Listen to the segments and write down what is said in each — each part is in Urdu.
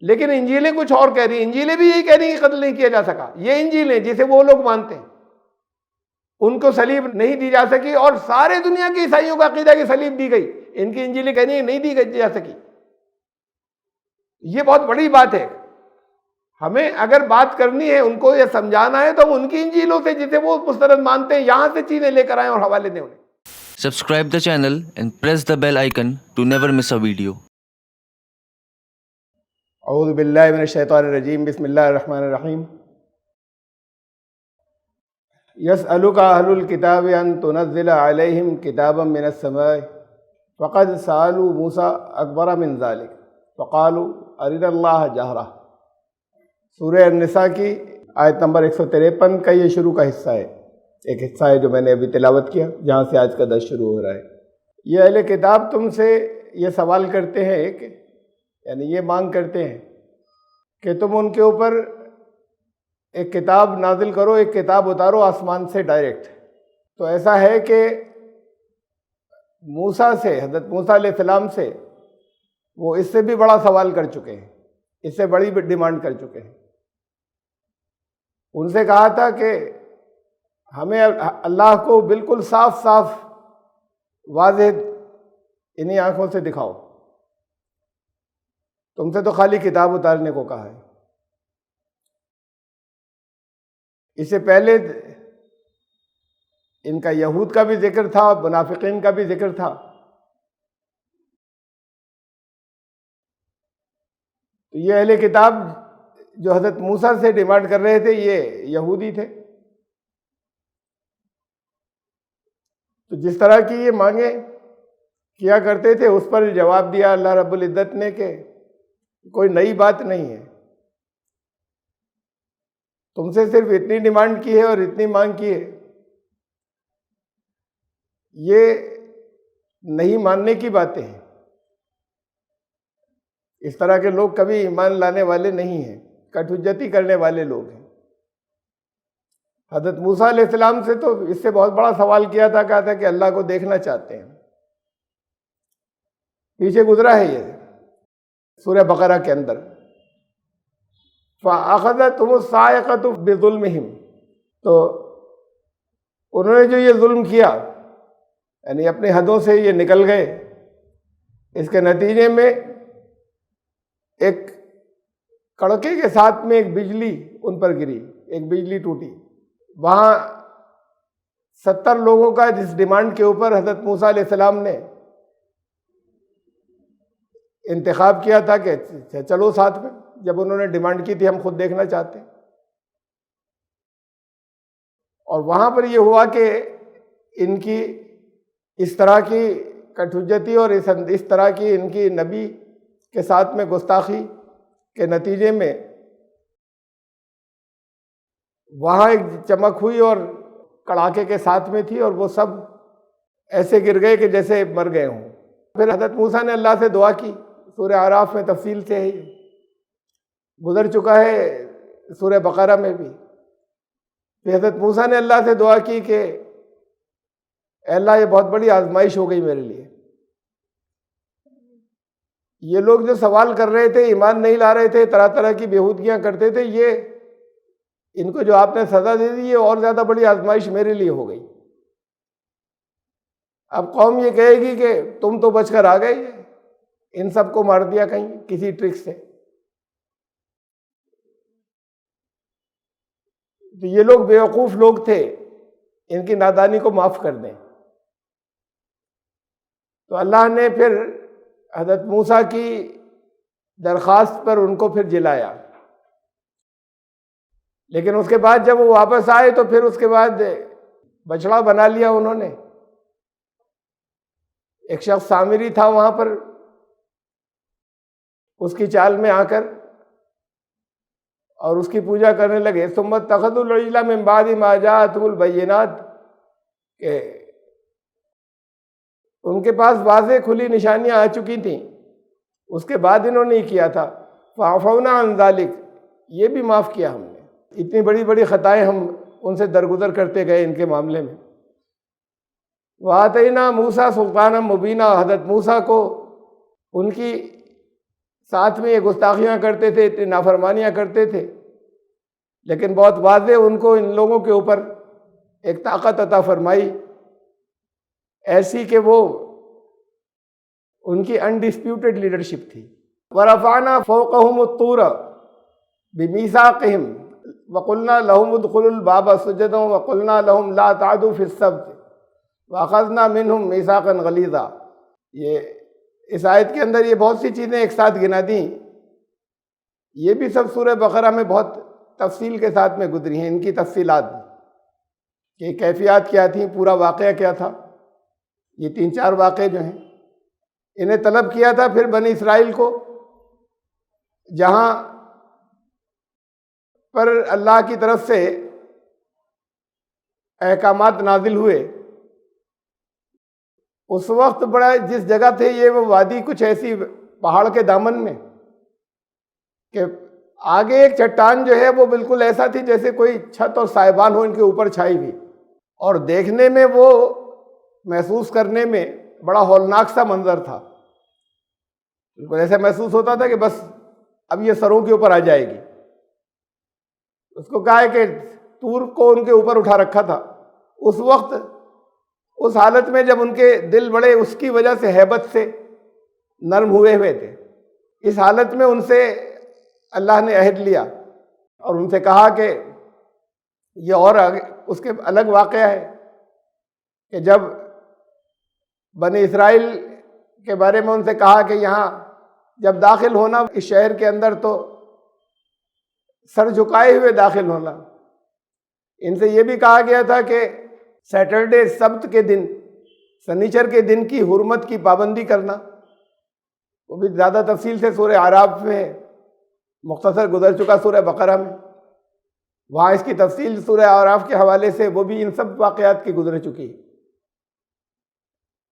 لیکن انجیلیں کچھ اور کہہ رہی ہیں، انجیلیں بھی یہی کہہ رہی ہیں کہ قتل نہیں کیا جا سکا. یہ انجیلیں جسے وہ لوگ مانتے ہیں، ان کو صلیب نہیں دی جا سکی، اور سارے دنیا کے عیسائیوں کا عقیدہ کہ صلیب دی گئی، ان کی انجیلیں کہہ رہی ہیں نہیں دی جا سکی. یہ بہت بڑی بات ہے. ہمیں اگر بات کرنی ہے، ان کو یہ سمجھانا ہے، تو ہم ان کی انجیلوں سے جسے وہ مستند مانتے ہیں یہاں سے چیزیں لے کر آئیں اور حوالے دیں انہیں. Subscribe the channel and press the bell icon to never miss a video. اعوذ باللہ من الشیطان الرجیم، بسم اللہ الرحمن الرحیم. یسألک اہل الکتاب ان تنزل علیہم کتابا من السماء فقد سألوا موسیٰ اکبر من ذلک فقالوا ارنا اللہ جہرہ. سورہ النساء کی آیت نمبر 153 کا یہ شروع کا حصہ ہے. ایک حصہ ہے جو میں نے ابھی تلاوت کیا، جہاں سے آج کا درس شروع ہو رہا ہے. یہ اہل کتاب تم سے یہ سوال کرتے ہیں کہ یعنی یہ مانگ کرتے ہیں کہ تم ان کے اوپر ایک کتاب نازل کرو، ایک کتاب اتارو آسمان سے ڈائریکٹ. تو ایسا ہے کہ موسیٰ سے، حضرت موسیٰ علیہ السلام سے وہ اس سے بھی بڑا سوال کر چکے ہیں، اس سے بڑی ڈیمانڈ کر چکے ہیں. ان سے کہا تھا کہ ہمیں اللہ کو بالکل صاف صاف واضح انہی آنکھوں سے دکھاؤ. تم سے تو خالی کتاب اتارنے کو کہا ہے. اس سے پہلے ان کا یہود کا بھی ذکر تھا، منافقین کا بھی ذکر تھا. تو یہ اہل کتاب جو حضرت موسیٰ سے ڈیمانڈ کر رہے تھے یہ یہودی تھے. تو جس طرح کی یہ مانگیں کیا کرتے تھے اس پر جواب دیا اللہ رب العزت نے کہ کوئی نئی بات نہیں ہے. تم سے صرف اتنی ڈیمانڈ کی ہے اور اتنی مانگ کی ہے، یہ نہیں ماننے کی باتیں ہیں. اس طرح کے لوگ کبھی ایمان لانے والے نہیں ہیں، کٹ حجتی کرنے والے لوگ ہیں. حضرت موسیٰ علیہ السلام سے تو اس سے بہت بڑا سوال کیا تھا، کہا تھا کہ اللہ کو دیکھنا چاہتے ہیں. پیچھے گزرا ہے یہ سورہ بقرہ کے اندر. فَأَخَذَتْهُمُ الصَّاعِقَةُ بِظُلْمِهِمْ. تو انہوں نے جو یہ ظلم کیا یعنی اپنی حدوں سے یہ نکل گئے، اس کے نتیجے میں ایک کڑکے کے ساتھ میں ایک بجلی ان پر گری، ایک بجلی ٹوٹی. وہاں 70 لوگوں کا جس ڈیمانڈ کے اوپر حضرت موسیٰ علیہ السلام نے انتخاب کیا تھا کہ چلو ساتھ میں، جب انہوں نے ڈیمانڈ کی تھی ہم خود دیکھنا چاہتے ہیں. اور وہاں پر یہ ہوا کہ ان کی اس طرح کی کٹ حجتی اور اس طرح کی ان کی نبی کے ساتھ میں گستاخی کے نتیجے میں وہاں ایک چمک ہوئی اور کڑاکے کے ساتھ میں تھی، اور وہ سب ایسے گر گئے کہ جیسے مر گئے ہوں. پھر حضرت موسیٰ نے اللہ سے دعا کی. سورہ اعراف میں تفصیل سے ہے، گزر چکا ہے سورہ بقرہ میں بھی. پھر حضرت موسیٰ نے اللہ سے دعا کی کہ اے اللہ یہ بہت بڑی آزمائش ہو گئی میرے لیے. یہ لوگ جو سوال کر رہے تھے، ایمان نہیں لا رہے تھے، طرح طرح کی بےہودگیاں کرتے تھے، یہ ان کو جو آپ نے سزا دے دی یہ اور زیادہ بڑی آزمائش میرے لیے ہو گئی. اب قوم یہ کہے گی کہ تم تو بچ کر آ گئے، ان سب کو مار دیا کہیں کسی ٹرک سے. تو یہ لوگ بیوقوف لوگ تھے، ان کی نادانی کو معاف کر دیں. تو اللہ نے پھر حضرت موسیٰ کی درخواست پر ان کو پھر جلایا. لیکن اس کے بعد جب وہ واپس آئے تو پھر اس کے بعد بچڑا بنا لیا انہوں نے. ایک شخص سامری تھا وہاں پر، اس کی چال میں آ کر اور اس کی پوجا کرنے لگے. ثم اتخذوا العجل من بعد ما جاءتهم البینات، کہ ان کے پاس واضح کھلی نشانیاں آ چکی تھیں، اس کے بعد انہوں نے کیا تھا. فعفونا عن ذلک، یہ بھی معاف کیا ہم نے. اتنی بڑی بڑی خطائیں ہم ان سے درگزر کرتے گئے ان کے معاملے میں. وَآتَيْنَا مُوسَىٰ سُلْطَانًا مُبِينًا، حضرت موسیٰ کو ان کی ساتھ میں یہ گستاخیاں کرتے تھے، اتنی نافرمانیاں کرتے تھے، لیکن بہت واضح ان کو ان لوگوں کے اوپر ایک طاقت عطا فرمائی ایسی کہ وہ ان کی انڈسپیوٹڈ لیڈرشپ تھی۔ ورفعنا فوقهم الطور بمیثاقہم وقلنا لهم ادخلوا الباب سجدا وقلنا لهم لا تعدوا في السبت واخذنا منهم میثاقا غلیظا۔ یہ اس آیت کے اندر یہ بہت سی چیزیں ایک ساتھ گنا دیں، یہ بھی سب سورہ بقرہ میں بہت تفصیل کے ساتھ میں گزری ہیں، ان کی تفصیلات کہ کیفیات کیا تھیں، پورا واقعہ کیا تھا۔ یہ 3-4 واقعے جو ہیں انہیں طلب کیا تھا پھر بنی اسرائیل کو، جہاں پر اللہ کی طرف سے احکامات نازل ہوئے، اس وقت بڑا جس جگہ تھے یہ وہ وادی کچھ ایسی پہاڑ کے دامن میں کہ آگے ایک چٹان جو ہے وہ بالکل ایسا تھی جیسے کوئی چھت اور سائبان ہو ان کے اوپر چھائی ہوئی، اور دیکھنے میں وہ محسوس کرنے میں بڑا ہولناک سا منظر تھا۔ بالکل ایسا محسوس ہوتا تھا کہ بس اب یہ سروں کے اوپر آ جائے گی۔ اس کو کہا ہے کہ طور کو ان کے اوپر اٹھا رکھا تھا۔ اس وقت اس حالت میں جب ان کے دل بڑے اس کی وجہ سے ہیبت سے نرم ہوئے تھے، اس حالت میں ان سے اللہ نے عہد لیا اور ان سے کہا کہ یہ اور اس کے الگ واقعہ ہے کہ جب بنی اسرائیل کے بارے میں ان سے کہا کہ یہاں جب داخل ہونا اس شہر کے اندر تو سر جھکائے ہوئے داخل ہونا۔ ان سے یہ بھی کہا گیا تھا کہ سیٹرڈے سبت کے دن، سنیچر کے دن کی حرمت کی پابندی کرنا، وہ بھی زیادہ تفصیل سے سورہ اعراف میں مختصر گزر چکا، سورہ بقرہ میں وہاں اس کی تفصیل سورہ اعراف کے حوالے سے وہ بھی ان سب واقعات کی گزر چکی ہے،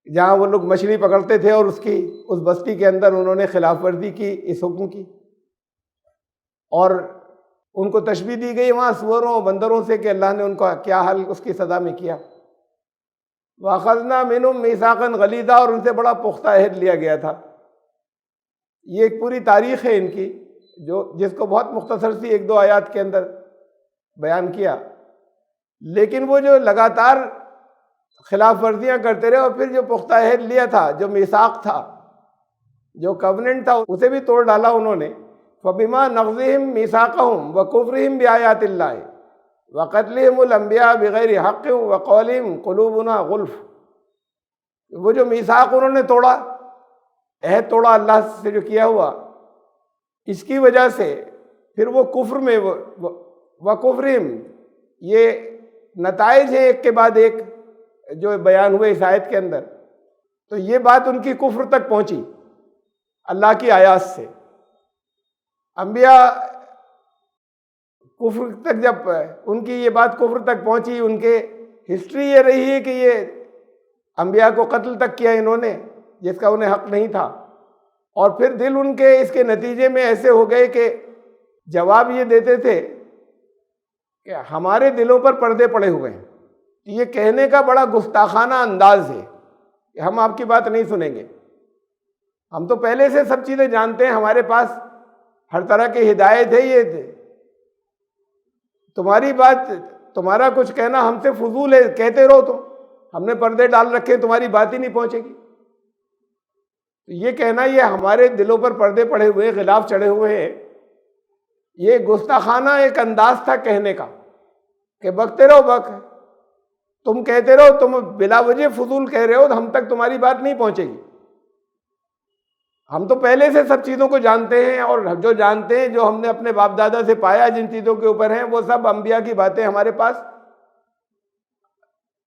جہاں وہ لوگ مچھلی پکڑتے تھے اور اس بستی کے اندر انہوں نے خلاف ورزی کی اس حکم کی، اور ان کو تشبیہ دی گئی وہاں سوروں بندروں سے کہ اللہ نے ان کو کیا حل اس کی سزا میں کیا۔ وَأَخَذْنَا مِنْهُمْ مِيثَاقًا غَلِيظًا، اور ان سے بڑا پختہ عہد لیا گیا تھا۔ یہ ایک پوری تاریخ ہے ان کی جس کو بہت مختصر سی 1-2 آیات کے اندر بیان کیا، لیکن وہ جو لگاتار خلاف ورزیاں کرتے رہے اور پھر جو پختہ عہد لیا تھا، جو میثاق تھا، جو کووننٹ تھا، اسے بھی توڑ ڈالا انہوں نے۔ فَبِمَا نَقْضِهِمْ مِيثَاقَهُمْ وَكُفْرِهِمْ بِآيَاتِ اللَّهِ وَقَتْلِهِمُ الْأَنْبِيَاءَ بِغَيْرِ حَقٍّ وَقَوْلِهِمْ قُلُوبُنَا غُلْفٌ، وہ جو میثاق انہوں نے توڑا، عہد توڑا اللہ سے جو کیا ہوا، اس کی وجہ سے پھر وہ کفر میں وَكُفْرِهِمْ، یہ نتائج ہیں ایک کے بعد ایک جو بیان ہوئے اس آیت کے اندر، تو یہ بات ان کی کفر تک پہنچی اللہ کی آیات سے۔ انبیاء کفر تک جب ان کی یہ بات کفر تک پہنچی، ان کے ہسٹری یہ رہی ہے کہ یہ انبیاء کو قتل تک کیا انہوں نے جس کا انہیں حق نہیں تھا، اور پھر دل ان کے اس کے نتیجے میں ایسے ہو گئے کہ جواب یہ دیتے تھے کہ ہمارے دلوں پر پردے پڑے ہوئے ہیں۔ یہ کہنے کا بڑا گستاخانہ انداز ہے کہ ہم آپ کی بات نہیں سنیں گے، ہم تو پہلے سے سب چیزیں جانتے ہیں، ہمارے پاس ہر طرح کی ہدایت ہے، یہ تمہاری بات، تمہارا کچھ کہنا ہم سے فضول ہے، کہتے رہو تم، ہم نے پردے ڈال رکھے، تمہاری بات ہی نہیں پہنچے گی۔ یہ کہنا یہ ہمارے دلوں پر پردے پڑے ہوئے، غلاف چڑھے ہوئے ہیں، یہ گستاخانہ ایک انداز تھا کہنے کا کہ بکتے رہو بک، تم کہتے رہو، تم بلا وجہ فضول کہہ رہے ہو، ہم تک تمہاری بات نہیں پہنچے گی، ہم تو پہلے سے سب چیزوں کو جانتے ہیں، اور جو جانتے ہیں، جو ہم نے اپنے باپ دادا سے پایا جن چیزوں کے اوپر ہیں، وہ سب انبیاء کی باتیں ہمارے پاس،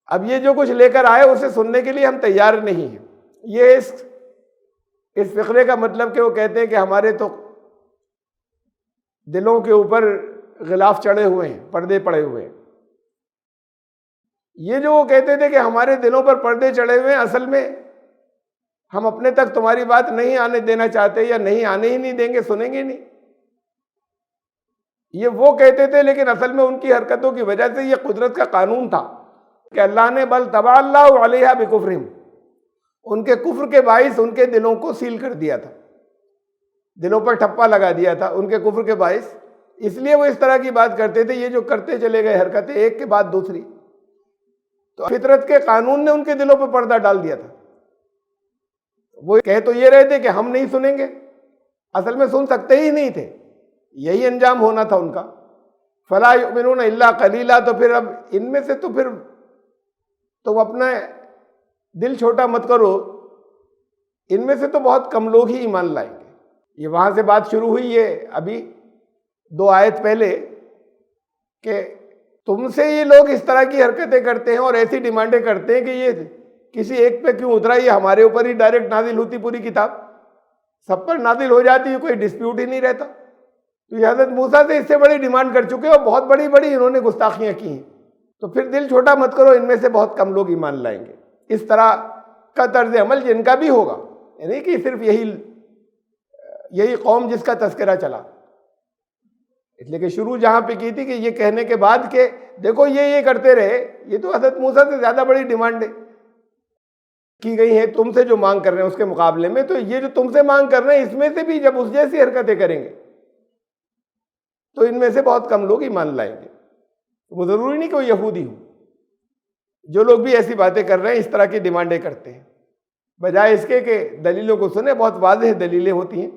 اب یہ جو کچھ لے کر آئے اسے سننے کے لیے ہم تیار نہیں ہیں۔ یہ اس فقرے کا مطلب کہ وہ کہتے ہیں کہ ہمارے تو دلوں کے اوپر غلاف چڑھے ہوئے ہیں، پردے پڑے ہوئے ہیں۔ یہ جو وہ کہتے تھے کہ ہمارے دلوں پر پردے چڑھے ہوئے ہیں، اصل میں ہم اپنے تک تمہاری بات نہیں آنے دینا چاہتے، یا نہیں آنے ہی نہیں دیں گے، سنیں گے نہیں، یہ وہ کہتے تھے، لیکن اصل میں ان کی حرکتوں کی وجہ سے یہ قدرت کا قانون تھا کہ اللہ نے بل طبع اللہ علیہا بکفرہم، ان کے کفر کے باعث ان کے دلوں کو سیل کر دیا تھا۔ دلوں پر ٹھپا لگا دیا تھا ان کے کفر کے باعث، اس لیے وہ اس طرح کی بات کرتے تھے، یہ جو کرتے چلے گئے حرکتیں ایک کے بعد دوسری، تو فطرت کے قانون نے ان کے دلوں پہ پردہ ڈال دیا تھا۔ وہ کہہ تو یہ رہے تھے کہ ہم نہیں سنیں گے، اصل میں سن سکتے ہی نہیں تھے، یہی انجام ہونا تھا ان کا۔ فلا یؤمنون الا قلیلا، تو پھر اب ان میں سے تو پھر تم اپنا دل چھوٹا مت کرو، ان میں سے تو بہت کم لوگ ہی ایمان لائیں گے۔ یہ وہاں سے بات شروع ہوئی ہے ابھی 2 آیت پہلے کہ تم سے یہ لوگ اس طرح کی حرکتیں کرتے ہیں اور ایسی ڈیمانڈیں کرتے ہیں کہ یہ کسی ایک پہ کیوں اترا، یہ ہمارے اوپر ہی ڈائریکٹ نازل ہوتی پوری کتاب، سب پر نازل ہو جاتی ہے، کوئی ڈسپیوٹ ہی نہیں رہتا۔ تو یہ حضرت موسیٰ سے اس سے بڑی ڈیمانڈ کر چکے اور بہت بڑی بڑی انہوں نے گستاخیاں کی ہیں، تو پھر دل چھوٹا مت کرو، ان میں سے بہت کم لوگ ایمان لائیں گے۔ اس طرح کا طرز عمل جن کا بھی ہوگا، یعنی کہ صرف یہی قوم جس کا تذکرہ چلا، اس لیے کہ شروع جہاں پہ کی تھی کہ یہ کہنے کے بعد کہ دیکھو یہ کرتے رہے، یہ تو حضرت موسیٰ سے زیادہ بڑی ڈیمانڈیں کی گئی ہیں تم سے جو مانگ کر رہے ہیں اس کے مقابلے میں، تو یہ جو تم سے مانگ کر رہے ہیں اس میں سے بھی جب اس جیسی حرکتیں کریں گے تو ان میں سے بہت کم لوگ ایمان لائیں گے۔ وہ ضروری نہیں کہ وہ یہودی ہوں، جو لوگ بھی ایسی باتیں کر رہے ہیں، اس طرح کی ڈیمانڈیں کرتے ہیں، بجائے اس کے کہ دلیلوں کو سنیں، بہت واضح دلیلیں ہوتی ہیں،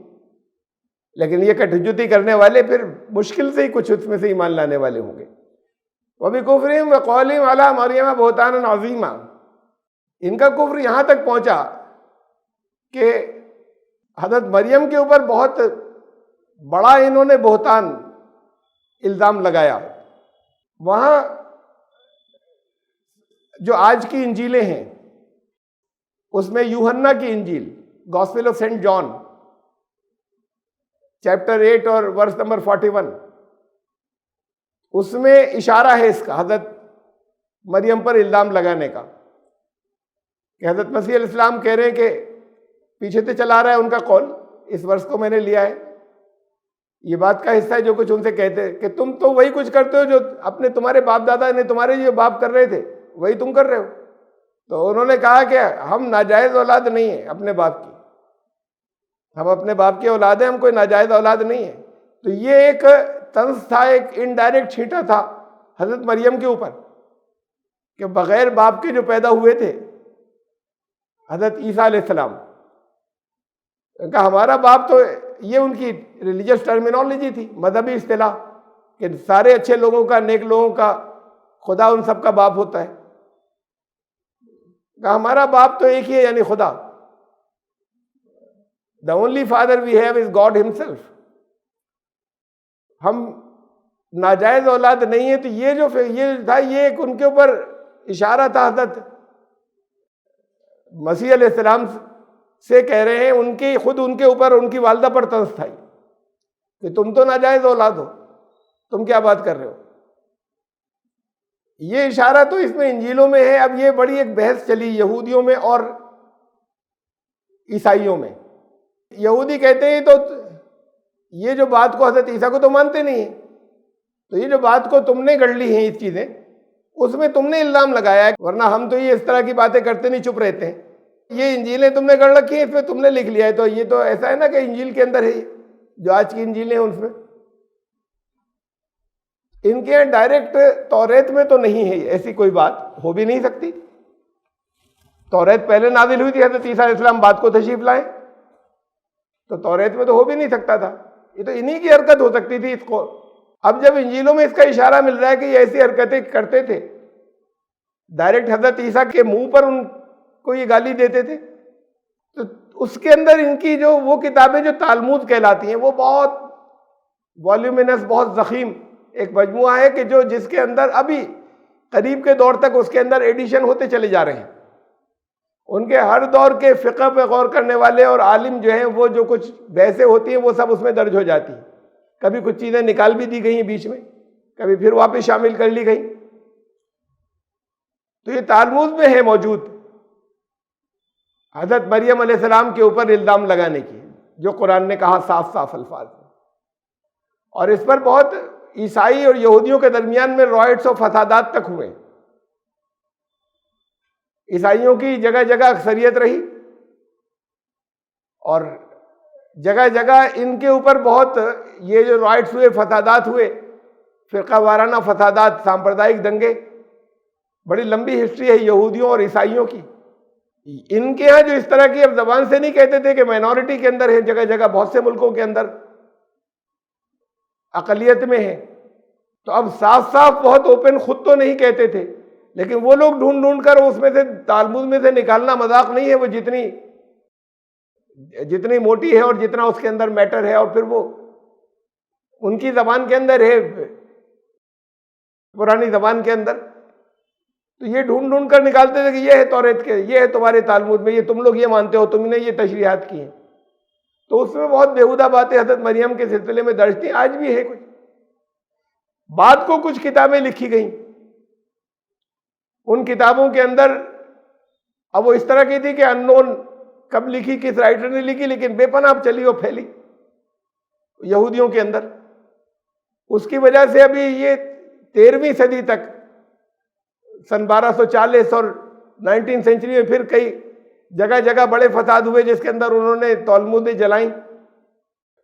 لیکن یہ کٹھجتی کرنے والے پھر مشکل سے ہی کچھ اس میں سے ایمان لانے والے ہوں گے۔ وَبِكُفْرِهِمْ وَقَوْلِهِمْ عَلَىٰ مَرْيَمَ بُهْتَانًا عَظِيمًا، ان کا کفر یہاں تک پہنچا کہ حضرت مریم کے اوپر بہت بڑا انہوں نے بہتان الزام لگایا۔ وہاں جو آج کی انجیلیں ہیں اس میں یوحنا کی انجیل، gospel of saint John chapter 8 اور ورس نمبر 41، اس میں اشارہ ہے اس کا، حضرت مریم پر الزام لگانے کا، کہ حضرت مسیح علیہ السلام کہہ رہے ہیں کہ پیچھے سے چلا رہا ہے ان کا قول، اس ورس کو میں نے لیا ہے، یہ بات کا حصہ ہے جو کچھ ان سے کہتے ہیں کہ تم تو وہی کچھ کرتے ہو جو تمہارے باپ دادا نے تمہارے جو باپ کر رہے تھے وہی تم کر رہے ہو۔ تو انہوں نے کہا کہ ہم ناجائز اولاد نہیں ہیں اپنے باپ کی، ہم اپنے باپ کی اولاد ہیں، ہم کوئی ناجائز اولاد نہیں ہیں۔ تو یہ ایک طنز تھا، ایک انڈائریکٹ چھینٹا تھا حضرت مریم کے اوپر کہ بغیر باپ کے جو پیدا ہوئے تھے حضرت عیسیٰ علیہ السلام، کہ ہمارا باپ، تو یہ ان کی ریلیجس ٹرمینالوجی تھی، مذہبی اصطلاح، کہ سارے اچھے لوگوں کا، نیک لوگوں کا خدا ان سب کا باپ ہوتا ہے، کہ ہمارا باپ تو ایک ہی ہے، یعنی خدا۔ The only father we have is God himself۔ ہم ناجائز اولاد نہیں ہیں۔ تو یہ تھا، یہ ایک ان کے اوپر اشارہ تھا، حضرت مسیح علیہ السلام سے کہہ رہے ہیں، خود ان کے اوپر، ان کی والدہ پر طنز تھا کہ تم تو ناجائز اولاد ہو، تم کیا بات کر رہے ہو۔ یہ اشارہ تو اس میں انجیلوں میں ہے۔ اب یہ بڑی ایک بحث چلی یہودیوں میں اور عیسائیوں میں۔ یہودی کہتے ہیں تو یہ جو بات کو حضرت عیسیٰ کو تو مانتے نہیں ہیں، تو یہ جو بات کو تم نے گڑھ لی ہیں اس چیزیں، اس میں تم نے الزام لگایا ہے، ورنہ ہم تو یہ اس طرح کی باتیں کرتے نہیں، چپ رہتے ہیں۔ یہ انجیلیں تم نے گڑھ رکھی ہیں، اس میں تم نے لکھ لیا ہے، تو یہ تو ایسا ہے نا کہ انجیل کے اندر ہے، جو آج کی انجیلیں ہیں اس میں، ان کے ڈائریکٹ توریت میں تو نہیں ہے، ایسی کوئی بات ہو بھی نہیں سکتی۔ توریت پہلے نازل ہوئی تھی، حضرت عیسیٰ علیہ السلام بعد کو تشریف لائے، تو توریت میں تو ہو بھی نہیں سکتا تھا، یہ تو انہی کی حرکت ہو سکتی تھی اس کو۔ اب جب انجیلوں میں اس کا اشارہ مل رہا ہے کہ یہ ایسی حرکتیں کرتے تھے، ڈائریکٹ حضرت عیسیٰ کے منہ پر ان کو یہ گالی دیتے تھے، تو اس کے اندر ان کی جو وہ کتابیں جو تالمود کہلاتی ہیں، وہ بہت والیومینس، بہت ضخیم ایک مجموعہ ہے، کہ جس کے اندر ابھی قریب کے دور تک اس کے اندر ایڈیشن ہوتے چلے جا رہے ہیں۔ ان کے ہر دور کے فقہ پہ غور کرنے والے اور عالم جو ہیں، وہ جو کچھ بحثیں ہوتی ہیں وہ سب اس میں درج ہو جاتی ہیں۔ کبھی کچھ چیزیں نکال بھی دی گئی ہیں بیچ میں، کبھی پھر واپس شامل کر لی گئی، تو یہ تالمود میں ہے موجود حضرت مریم علیہ السلام کے اوپر الزام لگانے کی، جو قرآن نے کہا صاف صاف الفاظ میں۔ اور اس پر بہت عیسائی اور یہودیوں کے درمیان میں رائٹس اور فسادات تک ہوئے۔ عیسائیوں کی جگہ جگہ اکثریت رہی، اور جگہ جگہ ان کے اوپر بہت یہ جو رائٹس ہوئے، فسادات ہوئے، فرقہ وارانہ فسادات، سامپردائک دنگے، بڑی لمبی ہسٹری ہے یہودیوں اور عیسائیوں کی۔ ان کے ہاں جو اس طرح کی اب زبان سے نہیں کہتے تھے کہ مائنورٹی کے اندر ہے، جگہ جگہ بہت سے ملکوں کے اندر اقلیت میں ہے، تو اب صاف صاف بہت اوپن خود تو نہیں کہتے تھے، لیکن وہ لوگ ڈھونڈ ڈھونڈ کر اس میں سے تالمود میں سے نکالنا مذاق نہیں ہے، وہ جتنی موٹی ہے اور جتنا اس کے اندر میٹر ہے، اور پھر وہ ان کی زبان کے اندر ہے، پرانی زبان کے اندر، تو یہ ڈھونڈ ڈھونڈ کر نکالتے تھے کہ یہ ہے توریت کے، یہ ہے تمہارے تالمود میں، یہ تم لوگ یہ مانتے ہو، تم نے یہ تشریحات کی ہیں۔ تو اس میں بہت بیہودہ باتیں حضرت مریم کے سلسلے میں درج تھیں، آج بھی ہے کچھ۔ بعد کو کچھ کتابیں لکھی گئیں، ان کتابوں کے اندر اب وہ اس طرح کی تھی کہ انون کب لکھی، کس رائٹر نے لکھی، لیکن بے پناہ چلی اور پھیلی یہودیوں کے اندر۔ اس کی وجہ سے ابھی یہ 13ویں صدی تک، سن 1240 اور 19 سینچری میں پھر کئی جگہ جگہ بڑے فساد ہوئے، جس کے اندر انہوں نے تالمودیں جلائیں۔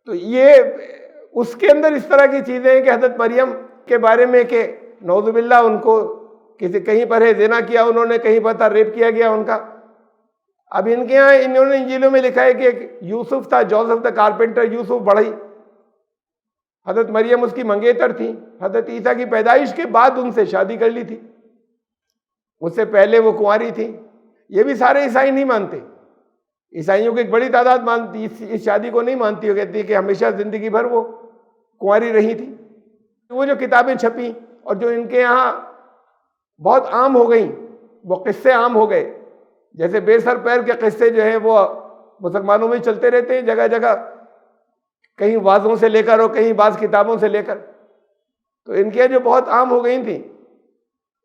تو یہ اس کے اندر اس طرح کی چیزیں ہیں کہ حضرت مریم کے بارے میں کہ نعوذ باللہ ان کو کہیں پر ہے زنا کیا انہوں نے، کہیں پر تھا ریپ کیا گیا ان کا۔ اب ان کے یہاں انہوں نے انجیلوں میں لکھا ہے کہ ایک یوسف تھا، جوزف دا کارپینٹر، یوسف بڑھئی، حضرت مریم اس کی منگیتر تھی، حضرت عیسیٰ کی پیدائش کے بعد ان سے شادی کر لی تھی، اس سے پہلے وہ کنواری تھی۔ یہ بھی سارے عیسائی نہیں مانتے، عیسائیوں کی ایک بڑی تعداد مانتی اس شادی کو نہیں مانتی، وہ کہتی ہے کہ ہمیشہ زندگی بھر وہ کنواری رہی تھی۔ وہ جو کتابیں چھپیں اور جو ان کے یہاں بہت عام ہو گئیں، وہ قصے عام ہو گئے، جیسے بے سر پیر کے قصے جو ہیں وہ مسلمانوں میں چلتے رہتے ہیں جگہ جگہ، کہیں وعظوں سے لے کر اور کہیں بعض کتابوں سے لے کر، تو ان کے جو بہت عام ہو گئی تھیں،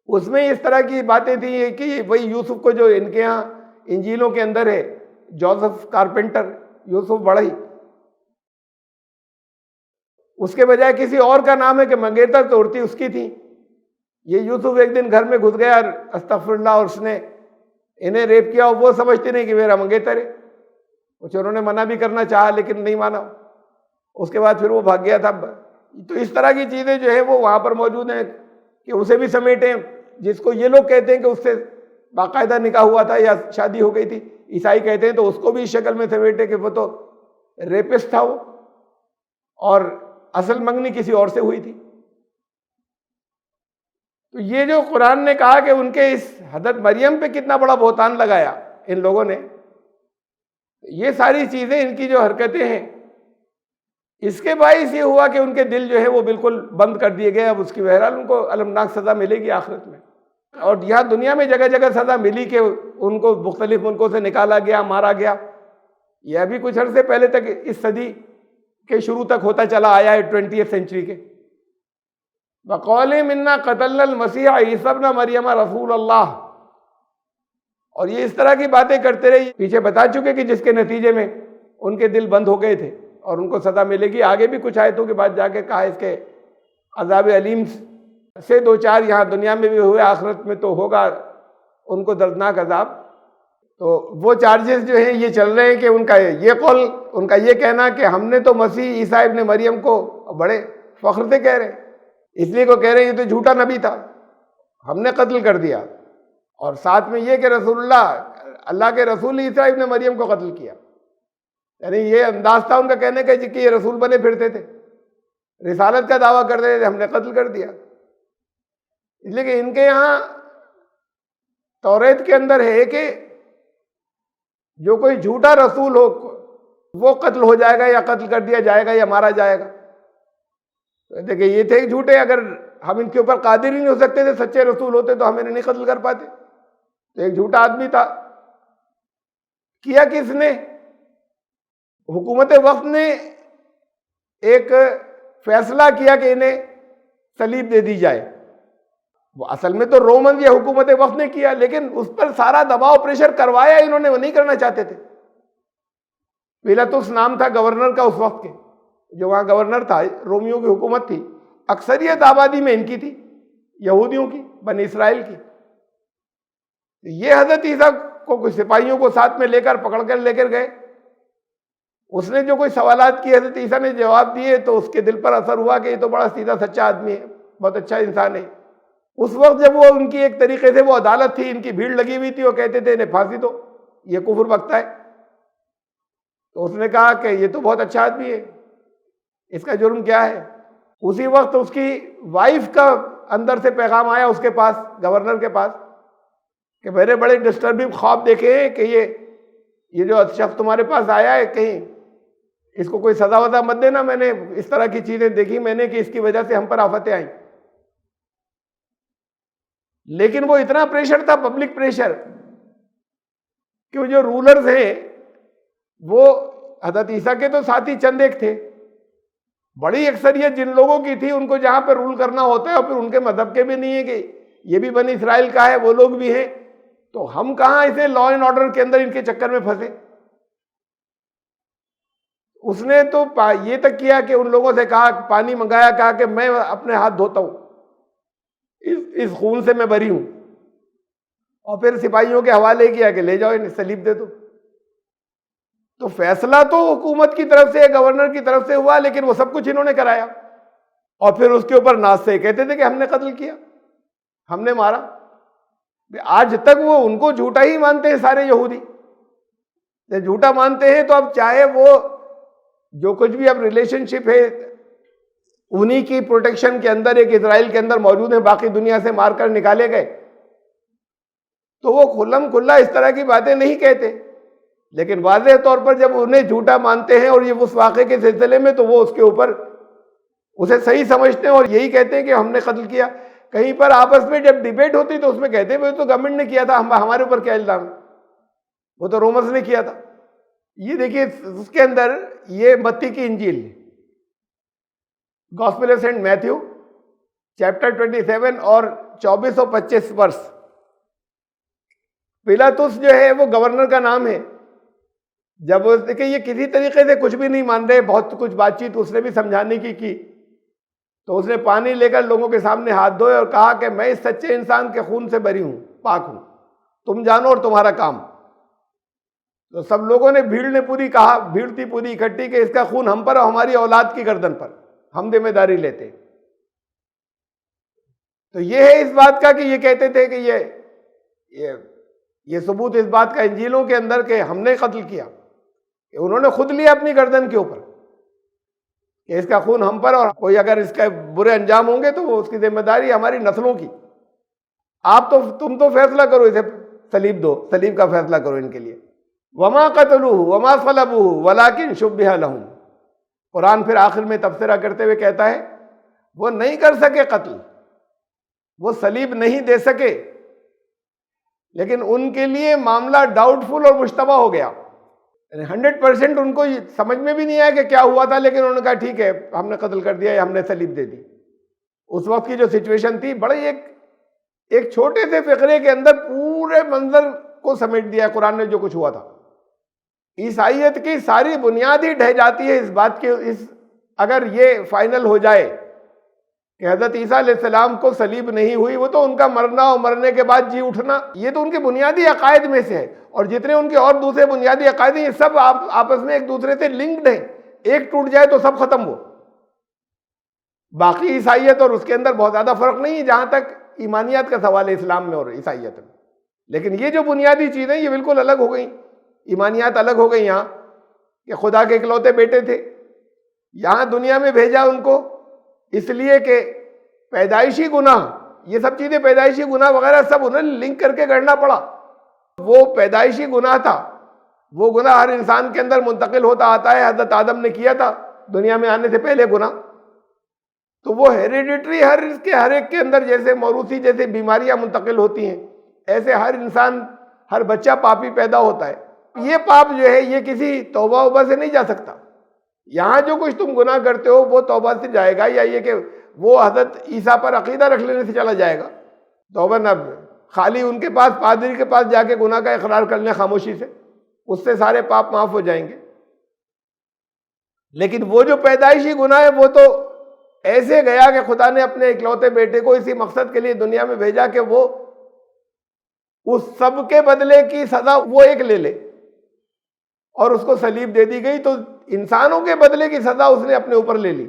اس میں اس طرح کی باتیں تھیں کہ وہی یوسف کو جو ان کے ہاں انجیلوں کے اندر ہے، جوزف کارپینٹر، یوسف بڑھئی، اس کے بجائے کسی اور کا نام ہے کہ منگیتر توڑتی اس کی تھی۔ یہ یوسف ایک دن گھر میں گھس گیا، استغفر اللہ، اور اس نے انہیں ریپ کیا، اور وہ سمجھتے نہیں کہ میرا منگیتر ہے، کچھ انہوں نے منع بھی کرنا چاہا لیکن نہیں مانا، اس کے بعد پھر وہ بھاگ گیا تھا۔ تو اس طرح کی چیزیں جو ہیں وہ وہاں پر موجود ہیں کہ اسے بھی سمیٹیں، جس کو یہ لوگ کہتے ہیں کہ اس سے باقاعدہ نکاح ہوا تھا یا شادی ہو گئی تھی، عیسائی کہتے ہیں، تو اس کو بھی اس شکل میں سمیٹے کہ وہ تو ریپسٹ تھا وہ، اور اصل منگنی کسی اور سے ہوئی تھی۔ تو یہ جو قرآن نے کہا کہ ان کے اس حضرت مریم پہ کتنا بڑا بہتان لگایا ان لوگوں نے، یہ ساری چیزیں ان کی جو حرکتیں ہیں، اس کے باعث یہ ہوا کہ ان کے دل جو ہے وہ بالکل بند کر دیے گئے۔ اب اس کی بہرحال ان کو المناک سزا ملے گی آخرت میں، اور یہاں دنیا میں جگہ جگہ سزا ملی کہ ان کو مختلف ملکوں سے نکالا گیا، مارا گیا۔ یہ ابھی کچھ عرصے پہلے تک، اس صدی کے شروع تک ہوتا چلا آیا ہے، 20th سینچری کے۔ وَقَالِهِمْ إِنَّا قَتَلْنَا الْمَسِيحَ عِيسَى ابْنَ مَرْيَمَ رَسُولَ اللَّهِ، اور یہ اس طرح کی باتیں کرتے رہے، پیچھے بتا چکے کہ جس کے نتیجے میں ان کے دل بند ہو گئے تھے اور ان کو سزا ملے گی۔ آگے بھی کچھ آیتوں کے بعد جا کے کہا اس کے عذاب علیم سے دو چار یہاں دنیا میں بھی ہوئے، آخرت میں تو ہوگا ان کو دردناک عذاب۔ تو وہ چارجز جو ہیں یہ چل رہے ہیں کہ ان کا یہ قول، ان کا یہ کہنا کہ ہم نے تو مسیح عیسیٰ ابن مریم کو بڑے فخر سے کہہ رہے ہیں، اس لیے کو کہہ رہے ہیں یہ تو جھوٹا نبی تھا، ہم نے قتل کر دیا، اور ساتھ میں یہ کہ رسول اللہ کے رسول عیسیٰ ابن مریم کو قتل کیا۔ یعنی یہ انداز تھا ان کا کہنے کا کہ یہ رسول بنے پھرتے تھے، رسالت کا دعویٰ کر رہے تھے، ہم نے قتل کر دیا۔ اس لیے کہ ان کے یہاں توریت کے اندر ہے کہ جو کوئی جھوٹا رسول ہو وہ قتل ہو جائے گا یا قتل کر دیا جائے گا یا مارا جائے گا۔ دیکھیں یہ تھے جھوٹے، اگر ہم ان کے اوپر قادر ہی نہیں ہو سکتے تھے، سچے رسول ہوتے تو ہم انہیں نہیں قتل کر پاتے۔ تو ایک جھوٹا آدمی تھا، کیا کس نے؟ حکومت وقت نے ایک فیصلہ کیا کہ انہیں صلیب دے دی جائے۔ وہ اصل میں تو رومن یا حکومت وقت نے کیا، لیکن اس پر سارا دباؤ پریشر کروایا انہوں نے، وہ نہیں کرنا چاہتے تھے۔ پیلاطس نام تھا گورنر کا اس وقت کے، جو وہاں گورنر تھا، رومیوں کی حکومت تھی، اکثریت آبادی میں ان کی تھی، یہودیوں کی، بنی اسرائیل کی۔ یہ حضرت عیسیٰ کو کچھ سپاہیوں کو ساتھ میں لے کر پکڑ کر لے کر گئے، اس نے جو کوئی سوالات کیے حضرت عیسیٰ نے جواب دیے تو اس کے دل پر اثر ہوا کہ یہ تو بڑا سیدھا سچا آدمی ہے، بہت اچھا انسان ہے۔ اس وقت جب وہ ان کی ایک طریقے سے وہ عدالت تھی، ان کی بھیڑ لگی ہوئی تھی، وہ کہتے تھے انہیں پھانسی دو، یہ کفر بکتا ہے۔ تو اس نے کہا کہ یہ تو بہت اچھا آدمی ہے، اس کا جرم کیا ہے؟ اسی وقت اس کی وائف کا اندر سے پیغام آیا اس کے پاس، گورنر کے پاس، کہ میں نے بڑے ڈسٹربنگ خواب دیکھے ہیں کہ یہ جو شخص تمہارے پاس آیا ہے، کہیں اس کو کوئی سزا وزا مت دینا، میں نے اس طرح کی چیزیں دیکھی میں نے کہ اس کی وجہ سے ہم پر آفتیں آئیں۔ لیکن وہ اتنا پریشر تھا، پبلک پریشر، کہ وہ جو رولرز ہیں وہ حضرت عیسیٰ کے تو ساتھی چند ایک تھے، بڑی اکثریت جن لوگوں کی تھی ان کو جہاں پہ رول کرنا ہوتا ہے، اور پھر ان کے مذہب کے بھی نہیں ہے کہ یہ بھی بنی اسرائیل کا ہے، وہ لوگ بھی ہیں، تو ہم کہاں اسے لا اینڈ آرڈر کے اندر ان کے چکر میں پھنسے۔ اس نے تو یہ تک کیا کہ ان لوگوں سے کہا، پانی منگایا، کہا کہ میں اپنے ہاتھ دھوتا ہوں، اس خون سے میں بری ہوں، اور پھر سپاہیوں کے حوالے کیا کہ لے جاؤ انہیں صلیب دے دو۔ تو فیصلہ تو حکومت کی طرف سے، گورنر کی طرف سے ہوا، لیکن وہ سب کچھ انہوں نے کرایا، اور پھر اس کے اوپر ناز سے کہتے تھے کہ ہم نے قتل کیا، ہم نے مارا۔ آج تک وہ ان کو جھوٹا ہی مانتے ہیں سارے یہودی۔ جب جھوٹا مانتے ہیں تو اب چاہے وہ جو کچھ بھی اب ریلیشن شپ ہے انہی کی پروٹیکشن کے اندر، ایک اسرائیل کے اندر موجود ہیں، باقی دنیا سے مار کر نکالے گئے، تو وہ کھلم کھلا اس طرح کی باتیں نہیں کہتے، لیکن واضح طور پر جب انہیں جھوٹا مانتے ہیں اور یہ اس واقعے کے سلسلے میں، تو وہ اس کے اوپر اسے صحیح سمجھتے ہیں اور یہی کہتے ہیں کہ ہم نے قتل کیا۔ کہیں پر آپس میں جب ڈیبیٹ ہوتی تو اس میں کہتے ہیں تو گورنمنٹ نے کیا تھا، ہمارے اوپر کیا الزام ہے، وہ تو رومنس نے کیا تھا۔ یہ دیکھیے اس کے اندر یہ متی کی انجیل، gospel of saint Matthew chapter 27 اور 24 اور 25 ورس۔ پیلاطس جو ہے وہ گورنر کا نام ہے۔ جب دیکھیں یہ کسی طریقے سے کچھ بھی نہیں مان رہے، بہت کچھ بات چیت اس نے بھی سمجھانے کی تو اس نے پانی لے کر لوگوں کے سامنے ہاتھ دھوئے اور کہا کہ میں اس سچے انسان کے خون سے بری ہوں، پاک ہوں، تم جانو اور تمہارا کام۔ تو سب لوگوں نے، بھیڑ نے پوری کہا، بھیڑ تھی پوری اکٹھی کہ اس کا خون ہم پر اور ہماری اولاد کی گردن پر، ہم ذمہ داری لیتے۔ تو یہ ہے اس بات کا کہ یہ کہتے تھے کہ یہ ثبوت اس بات کا انجیلوں کے اندر کہ ہم نے قتل کیا، کہ انہوں نے خود لیا اپنی گردن کے اوپر کہ اس کا خون ہم پر، اور کوئی اگر اس کے برے انجام ہوں گے تو وہ اس کی ذمہ داری ہماری نسلوں کی۔ تم تو فیصلہ کرو، اسے صلیب دو، صلیب کا فیصلہ کرو ان کے لیے۔ وما قتلوہ وما صلبوہ ولکن شبہ لہم۔ قرآن پھر آخر میں تبصرہ کرتے ہوئے کہتا ہے وہ نہیں کر سکے قتل، وہ صلیب نہیں دے سکے، لیکن ان کے لیے معاملہ ڈاؤٹ فل اور مشتبہ ہو گیا، 100% ان کو سمجھ میں بھی نہیں آیا کہ کیا ہوا تھا، لیکن انہوں نے کہا ٹھیک ہے ہم نے قتل کر دیا یا ہم نے صلیب دے دی۔ اس وقت کی جو سچویشن تھی، بڑے ایک چھوٹے سے فقرے کے اندر پورے منظر کو سمیٹ دیا قرآن نے جو کچھ ہوا تھا۔ عیسائیت کی ساری بنیاد ہی ڈھہ جاتی ہے اس بات کے، اگر یہ فائنل ہو جائے کہ حضرت عیسیٰ علیہ السلام کو صلیب نہیں ہوئی، وہ تو ان کا مرنا اور مرنے کے بعد جی اٹھنا، یہ تو ان کے بنیادی عقائد میں سے ہے، اور جتنے ان کے اور دوسرے بنیادی عقائد ہیں یہ سب آپس میں ایک دوسرے سے لنکڈ ہیں، ایک ٹوٹ جائے تو سب ختم ہو۔ باقی عیسائیت اور اس کے اندر بہت زیادہ فرق نہیں ہے جہاں تک ایمانیات کا سوال ہے اسلام میں اور عیسائیت میں، لیکن یہ جو بنیادی چیزیں یہ بالکل الگ ہو گئیں۔ ایمانیات الگ ہو گئی یہاں کہ خدا کے اکلوتے بیٹے تھے، یہاں دنیا میں بھیجا ان کو اس لیے کہ پیدائشی گناہ، یہ سب چیزیں پیدائشی گناہ وغیرہ سب انہیں لنک کر کے گڑنا پڑا۔ وہ پیدائشی گناہ تھا، وہ گناہ ہر انسان کے اندر منتقل ہوتا آتا ہے، حضرت آدم نے کیا تھا دنیا میں آنے سے پہلے گناہ، تو وہ ہیریڈیٹری ہر ایک کے اندر، جیسے موروثی جیسے بیماریاں منتقل ہوتی ہیں، ایسے ہر انسان، ہر بچہ پاپی پیدا ہوتا ہے۔ یہ پاپ جو ہے یہ کسی توبہ وبہ سے نہیں جا سکتا، یہاں جو کچھ تم گناہ کرتے ہو وہ توبہ سے جائے گا، یا یہ کہ وہ حضرت عیسیٰ پر عقیدہ رکھ لینے سے چلا جائے گا، توبہ نہ، خالی ان کے پاس پادری کے پاس جا کے گناہ کا اقرار کر لیں خاموشی سے، اس سے سارے پاپ معاف ہو جائیں گے۔ لیکن وہ جو پیدائشی گناہ ہے وہ تو ایسے گیا کہ خدا نے اپنے اکلوتے بیٹے کو اسی مقصد کے لیے دنیا میں بھیجا کہ وہ اس سب کے بدلے کی سزا وہ ایک لے لے، اور اس کو صلیب دے دی گئی۔ تو انسانوں کے بدلے کی سزا اس نے اپنے اوپر لے لی۔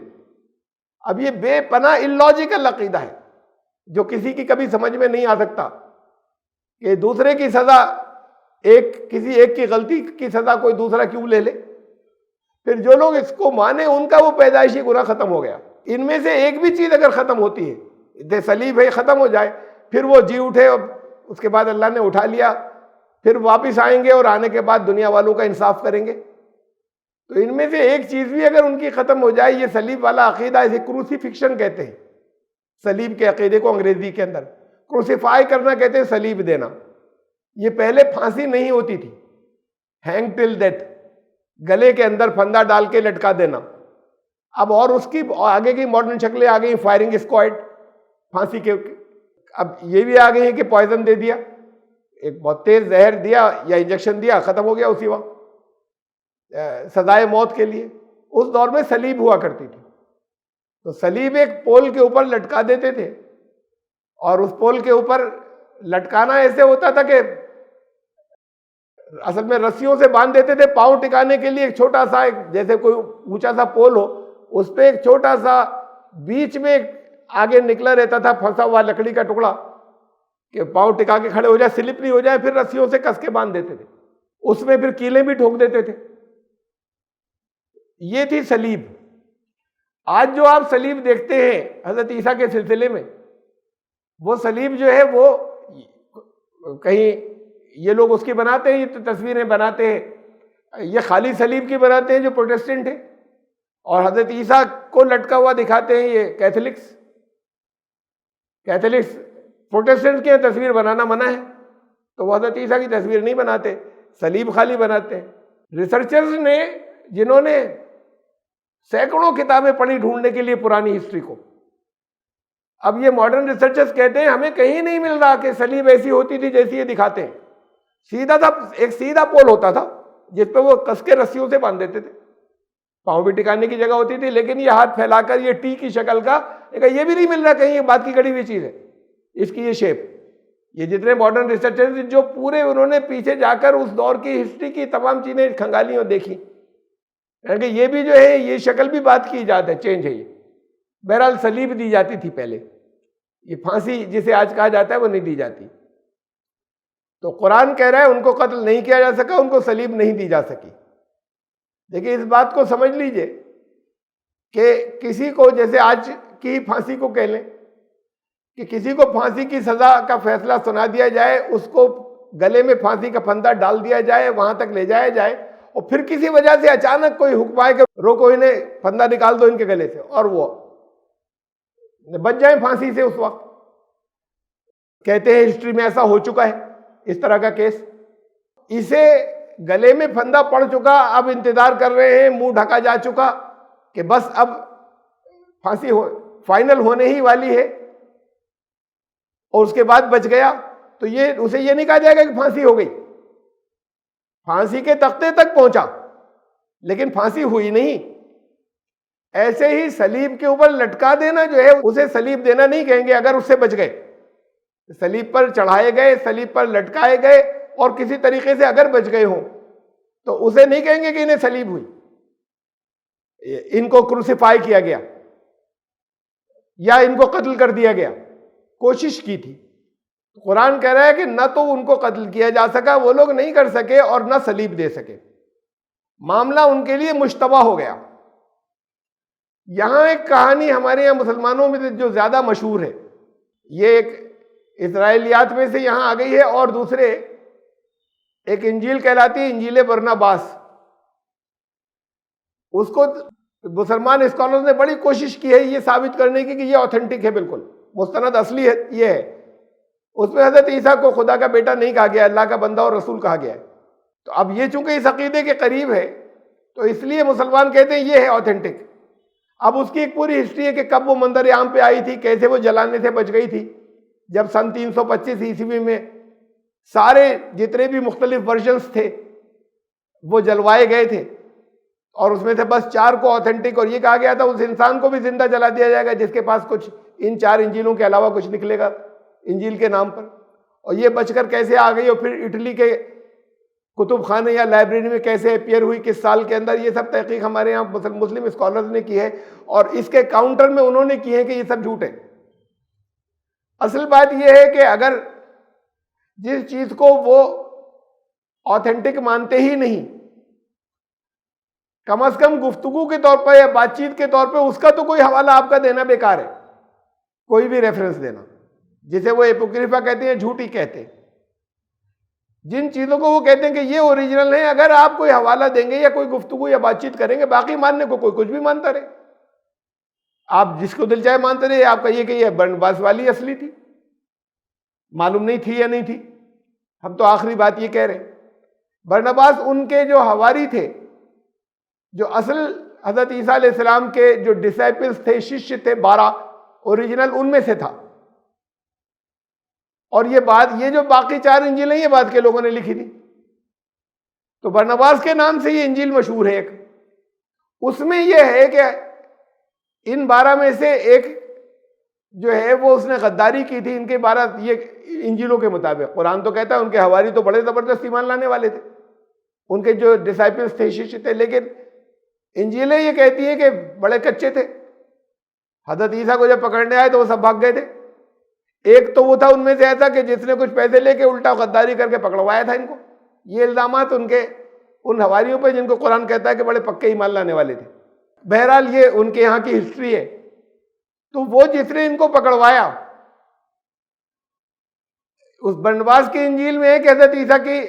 اب یہ بے پناہ اللاجیکل عقیدہ ہے جو کسی کی کبھی سمجھ میں نہیں آ سکتا کہ دوسرے کی سزا کسی ایک کی غلطی کی سزا کوئی دوسرا کیوں لے لے۔ پھر جو لوگ اس کو مانے ان کا وہ پیدائشی گناہ ختم ہو گیا۔ ان میں سے ایک بھی چیز اگر ختم ہوتی ہے، صلیب ہے، ختم ہو جائے، پھر وہ جی اٹھے اور اس کے بعد اللہ نے اٹھا لیا، پھر واپس آئیں گے اور آنے کے بعد دنیا والوں کا انصاف کریں گے، تو ان میں سے ایک چیز بھی اگر ان کی ختم ہو جائے، یہ صلیب والا عقیدہ، اسے کروسیفکشن کہتے ہیں، صلیب کے عقیدے کو انگریزی کے اندر کروسیفائی کرنا کہتے ہیں، صلیب دینا۔ یہ پہلے پھانسی نہیں ہوتی تھی، ہینگ ٹل ڈیتھ، گلے کے اندر پھندا ڈال کے لٹکا دینا۔ اب اور اس کی آگے کی ماڈرن شکلیں آ گئی، فائرنگ اسکواڈ، پھانسی کے، اب یہ بھی آ گئی ہیں کہ پوائزن دے دیا، ایک بہت تیز زہر دیا یا انجیکشن دیا، ختم ہو گیا اسی وقت، سزائے موت کے لیے۔ اس دور میں صلیب ہوا کرتی تھی، تو صلیب ایک پول کے اوپر لٹکا دیتے تھے، اور اس پول کے اوپر لٹکانا ایسے ہوتا تھا کہ اصل میں رسیوں سے باندھ دیتے تھے، پاؤں ٹکانے کے لیے ایک چھوٹا سا، جیسے کوئی اونچا سا پول ہو، اس پہ ایک چھوٹا سا بیچ میں آگے نکلا رہتا تھا پھنسا ہوا لکڑی کا ٹکڑا کہ پاؤں ٹکا کے کھڑے ہو جائے، سلپ نہیں ہو جائے، پھر رسیوں سے کس کے باندھ دیتے تھے، اس میں پھر کیلیں بھی ٹھوک دیتے تھے۔ یہ تھی صلیب۔ آج جو آپ صلیب دیکھتے ہیں حضرت عیسیٰ کے سلسلے میں، وہ صلیب جو ہے وہ کہیں یہ لوگ اس کی بناتے ہیں، یہ تصویریں بناتے ہیں، یہ خالی صلیب کی بناتے ہیں جو پروٹیسٹنٹ ہیں، اور حضرت عیسیٰ کو لٹکا ہوا دکھاتے ہیں یہ کیتھولکس۔ پروٹیسٹنٹ کی تصویر بنانا منع ہے، تو وہ حضرت عیسیٰ کی تصویر نہیں بناتے، صلیب خالی بناتے ہیں۔ ریسرچرز نے جنہوں نے سینکڑوں کتابیں پڑھی ڈھونڈنے کے لیے پرانی ہسٹری کو، اب یہ ماڈرن ریسرچرز کہتے ہیں ہمیں کہیں نہیں مل رہا کہ صلیب ایسی ہوتی تھی جیسی یہ دکھاتے ہیں۔ سیدھا تھا، ایک سیدھا پول ہوتا تھا جس پہ وہ کس کے رسیوں سے باندھ دیتے تھے، پاؤں بھی ٹکانے کی جگہ ہوتی تھی، لیکن یہ ہاتھ پھیلا کر یہ ٹی کی شکل کا، یہ بھی نہیں مل رہا کہیں یہ بات کی گڑی ہوئی چیز ہے، اس کی یہ شیپ۔ یہ جتنے ماڈرن ریسرچرز جو پورے انہوں نے پیچھے جا کر اس دور کی ہسٹری کی تمام چیزیں کھنگالی اور دیکھی، کہ یہ بھی جو ہے یہ شکل بھی بات کی ایجاد ہے، چینج ہے یہ۔ بہرحال صلیب دی جاتی تھی پہلے، یہ پھانسی جسے آج کہا جاتا ہے وہ نہیں دی جاتی۔ تو قرآن کہہ رہا ہے ان کو قتل نہیں کیا جا سکا، ان کو صلیب نہیں دی جا سکی۔ دیکھیں اس بات کو سمجھ لیجئے کہ کسی کو جیسے آج کی پھانسی کو کہہ لیں کہ کسی کو پھانسی کی سزا کا فیصلہ سنا دیا جائے، اس کو گلے میں پھانسی کا پھندا ڈال دیا جائے، وہاں تک لے جایا جائے، اور پھر کسی وجہ سے اچانک کوئی حکم آئے کہ روکو انہیں، پھندا نکال دو ان کے گلے سے، اور وہ بچ جائیں پھانسی سے۔ اس وقت کہتے ہیں ہسٹری میں ایسا ہو چکا ہے اس طرح کا کیس، اسے گلے میں پھندا پڑ چکا، اب انتظار کر رہے ہیں، منہ ڈھکا جا چکا کہ بس اب پھانسی فائنل ہونے ہی والی ہے، اور اس کے بعد بچ گیا، تو یہ اسے یہ نہیں کہا جائے گا کہ پھانسی ہو گئی۔ پھانسی کے تختے تک پہنچا لیکن پھانسی ہوئی نہیں۔ ایسے ہی صلیب کے اوپر لٹکا دینا جو ہے اسے صلیب دینا نہیں کہیں گے اگر اس سے بچ گئے، صلیب پر چڑھائے گئے، صلیب پر لٹکائے گئے اور کسی طریقے سے اگر بچ گئے ہوں تو اسے نہیں کہیں گے کہ انہیں صلیب ہوئی، ان کو کروسیفائی کیا گیا یا ان کو قتل کر دیا گیا، کوشش کی تھی۔ قرآن کہہ رہا ہے کہ نہ تو ان کو قتل کیا جا سکا، وہ لوگ نہیں کر سکے، اور نہ صلیب دے سکے، معاملہ ان کے لیے مشتبہ ہو گیا۔ یہاں ایک کہانی ہمارے یہاں مسلمانوں میں جو زیادہ مشہور ہے، یہ ایک اسرائیلیات میں سے یہاں آ گئی ہے، اور دوسرے ایک انجیل کہلاتی ہے، انجیل برناباس۔ اس کو مسلمان اسکالرز نے بڑی کوشش کی ہے یہ ثابت کرنے کی کہ یہ آتھینٹک ہے، بالکل مستند اصلی ہے یہ ہے۔ اس میں حضرت عیسیٰ کو خدا کا بیٹا نہیں کہا گیا، اللہ کا بندہ اور رسول کہا گیا ہے۔ تو اب یہ چونکہ اس عقیدے کے قریب ہے تو اس لیے مسلمان کہتے ہیں یہ ہے آتھینٹک۔ اب اس کی ایک پوری ہسٹری ہے کہ کب وہ منظر عام پہ آئی تھی، کیسے وہ جلانے سے بچ گئی تھی، جب سن 325 عیسوی میں سارے جتنے بھی مختلف ورژنز تھے وہ جلوائے گئے تھے، اور اس میں سے بس 4 کو آتھینٹک، اور یہ کہا گیا تھا اس انسان کو بھی زندہ جلا دیا جائے گا جس کے پاس کچھ ان 4 انجیلوں کے علاوہ کچھ نکلے گا انجیل کے نام پر، اور یہ بچ کر کیسے آ گئی، اور پھر اٹلی کے کتب خانے یا لائبریری میں کیسے اپیئر ہوئی, کس سال کے اندر, یہ سب تحقیق ہمارے یہاں مسلم اسکالرز نے کی ہے, اور اس کے کاؤنٹر میں انہوں نے کی ہے کہ یہ سب جھوٹ ہے. اصل بات یہ ہے کہ اگر جس چیز کو وہ آتھینٹک مانتے ہی نہیں, کم از کم گفتگو کے طور پر یا بات چیت کے طور پہ اس کا تو کوئی حوالہ آپ کا دینا بیکار ہے, کوئی بھی ریفرنس دینا, جسے وہ اپوکریفا کہتے ہیں, جھوٹی کہتے ہیں. جن چیزوں کو وہ کہتے ہیں کہ یہ اوریجنل ہے, اگر آپ کوئی حوالہ دیں گے یا کوئی گفتگو یا بات چیت کریں گے, باقی ماننے کو کوئی کچھ بھی مانتا رہے, آپ جس کو دل چاہے مانتے رہے. آپ کہیے کہ یہ برنباس والی اصلی تھی, معلوم نہیں تھی یا نہیں تھی, ہم تو آخری بات یہ کہہ رہے ہیں. برنباس ان کے جو حواری تھے, جو اصل حضرت عیسیٰ علیہ السلام کے جو ڈسائپلز تھے, ششیہ تھے 12 اوریجنل, ان میں سے تھا. اور یہ بات, یہ جو باقی 4 انجیلیں یہ بات کے لوگوں نے لکھی تھی. تو برنباس کے نام سے یہ انجیل مشہور ہے ایک. اس میں یہ ہے کہ ان 12 میں سے ایک جو ہے وہ اس نے غداری کی تھی. ان کے 12 یہ انجیلوں کے مطابق, قرآن تو کہتا ہے ان کے حواری تو بڑے زبردست ایمان لانے والے تھے, ان کے جو ڈسائپلز تھے, ششیہ تھے, لیکن انجیلیں یہ کہتی ہیں کہ بڑے کچے تھے. حضرت عیسیٰ کو جب پکڑنے آئے تو وہ سب بھاگ گئے تھے. ایک تو وہ تھا ان میں سے ایسا کہ جس نے کچھ پیسے لے کے الٹا غداری کر کے پکڑوایا تھا ان کو. یہ الزامات ان کے ان حواریوں پہ جن کو قرآن کہتا ہے کہ بڑے پکے ایمان لانے والے تھے. بہرحال یہ ان کے یہاں کی ہسٹری ہے. تو وہ جس نے ان کو پکڑوایا, اس برنباس کی انجیل میں ہے کہ حضرت عیسیٰ کی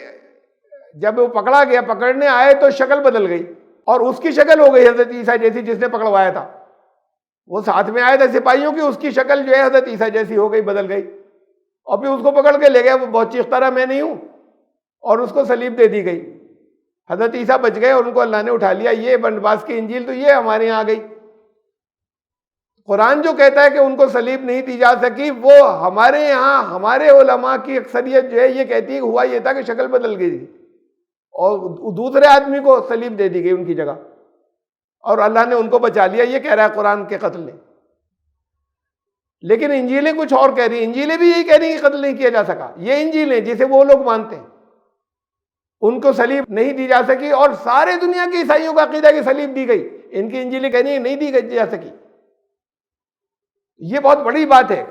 جب وہ پکڑا گیا, پکڑنے آئے تو شکل بدل گئی, اور اس کی شکل ہو گئی حضرت عیسیٰ جیسی جس نے پکڑوایا تھا. وہ ساتھ میں آئے تھے سپاہیوں کی, اس کی شکل جو ہے حضرت عیسیٰ جیسی ہو گئی, بدل گئی, اور پھر اس کو پکڑ کے لے گئے. وہ بہت چیختا رہا میں نہیں ہوں, اور اس کو صلیب دے دی گئی. حضرت عیسیٰ بچ گئے اور ان کو اللہ نے اٹھا لیا. یہ برنباس کی انجیل تو یہ ہمارے یہاں آ گئی. قرآن جو کہتا ہے کہ ان کو صلیب نہیں دی جا سکی, وہ ہمارے یہاں ہمارے علماء کی اکثریت جو ہے یہ کہتی ہے کہ ہوا یہ تھا کہ شکل بدل گئی تھی, اور دوسرے آدمی کو صلیب دے دی گئی ان کی جگہ, اور اللہ نے ان کو بچا لیا. یہ کہہ رہا ہے قرآن کے قتل نے. لیکن انجیلیں کچھ اور کہہ رہی ہیں. انجیلیں بھی یہی کہہ رہی ہیں کہ قتل نہیں کیا جا سکا. یہ انجیلیں جسے وہ لوگ مانتے ہیں, ان کو صلیب نہیں دی جا سکی, اور سارے دنیا کے عیسائیوں کا عقیدہ ہے کہ صلیب دی گئی. ان کی انجیلیں کہہ رہی ہیں نہیں دی جا سکی. یہ بہت بڑی بات ہے.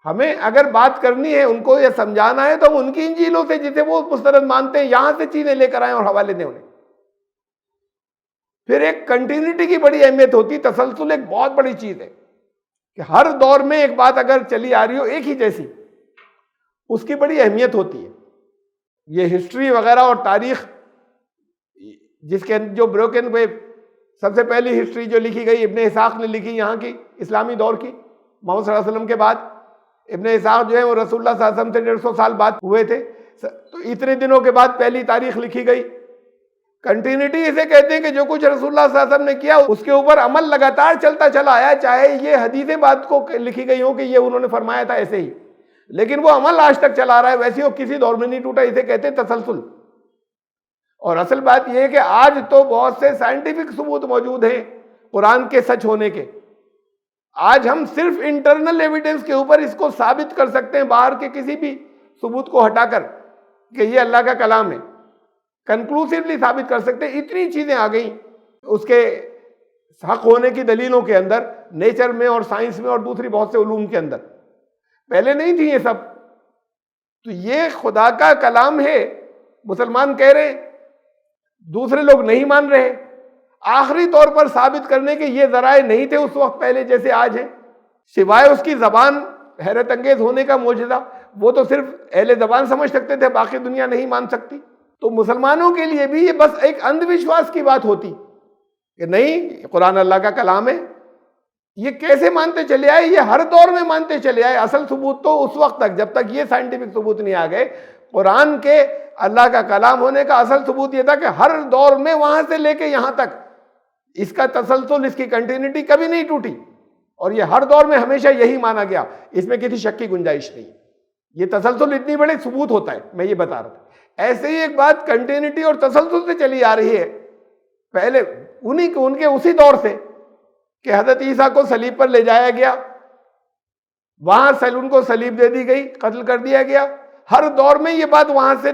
ہمیں اگر بات کرنی ہے, ان کو یہ سمجھانا ہے, تو ہم ان کی انجیلوں سے جسے وہ مسترد مانتے ہیں یہاں سے چیزیں لے کر آئیں اور حوالے دیں انہیں. پھر ایک کنٹینیوٹی کی بڑی اہمیت ہوتی. تسلسل ایک بہت بڑی چیز ہے کہ ہر دور میں ایک بات اگر چلی آ رہی ہو ایک ہی جیسی, اس کی بڑی اہمیت ہوتی ہے. یہ ہسٹری وغیرہ اور تاریخ جس کے جو بروکن پہ سب سے پہلی ہسٹری جو لکھی گئی ابن اسحاق نے لکھی یہاں کی اسلامی دور کی, محمد صلی اللہ علیہ وسلم کے بعد. ابن اسحاق جو ہے وہ رسول اللہ صلی اللہ علیہ وسلم سے 150 سال بعد ہوئے تھے, تو اتنے دنوں کے بعد پہلی تاریخ لکھی گئی. کنٹینیوٹی اسے کہتے ہیں کہ جو کچھ رسول اللہ صلی اللہ علیہ وسلم نے کیا اس کے اوپر عمل لگاتار چلتا چلا آیا, چاہے یہ حدیثیں بات کو لکھی گئی ہوں کہ یہ انہوں نے فرمایا تھا ایسے ہی, لیکن وہ عمل آج تک چلا رہا ہے ویسے ہی, وہ کسی دور میں نہیں ٹوٹا. اسے کہتے ہیں تسلسل. اور اصل بات یہ ہے کہ آج تو بہت سے سائنٹیفک ثبوت موجود ہیں قرآن کے سچ ہونے کے. آج ہم صرف انٹرنل ایویڈنس کے اوپر اس کو ثابت کر سکتے ہیں, باہر کے کسی بھی ثبوت کو ہٹا کر کہ یہ اللہ کا کلام ہے, کنکلوسیولی ثابت کر سکتے ہیں. اتنی چیزیں آ گئیں اس کے حق ہونے کی دلیلوں کے اندر, نیچر میں اور سائنس میں اور دوسری بہت سے علوم کے اندر. پہلے نہیں تھی یہ سب. تو یہ خدا کا کلام ہے, مسلمان کہہ رہے ہیں, دوسرے لوگ نہیں مان رہے. آخری طور پر ثابت کرنے کے یہ ذرائع نہیں تھے اس وقت پہلے جیسے آج ہیں, سوائے اس کی زبان حیرت انگیز ہونے کا معجزہ. وہ تو صرف اہل زبان سمجھ سکتے تھے, باقی دنیا نہیں مان سکتی. تو مسلمانوں کے لیے بھی یہ بس ایک اندھ وشواس کی بات ہوتی کہ نہیں قرآن اللہ کا کلام ہے. یہ کیسے مانتے چلے آئے, یہ ہر دور میں مانتے چلے آئے. اصل ثبوت تو اس وقت تک جب تک یہ سائنٹیفک ثبوت نہیں آ گئے, قرآن کے اللہ کا کلام ہونے کا اصل ثبوت یہ تھا کہ ہر دور میں وہاں سے لے کے یہاں تک اس کا تسلسل, اس کی کنٹینیوٹی کبھی نہیں ٹوٹی, اور یہ ہر دور میں ہمیشہ یہی مانا گیا. اس میں کسی شک کی گنجائش نہیں. یہ تسلسل اتنی بڑے ثبوت ہوتا ہے, میں یہ بتا رہا تھا. ایسے ہی ایک بات کنٹینیوٹی اور تسلسل سے چلی آ رہی ہے پہلے ان کے اسی دور سے کہ حضرت عیسیٰ کو صلیب پر لے جایا گیا, وہاں ان کو صلیب دے دی گئی, قتل کر دیا گیا. ہر دور میں یہ بات وہاں سے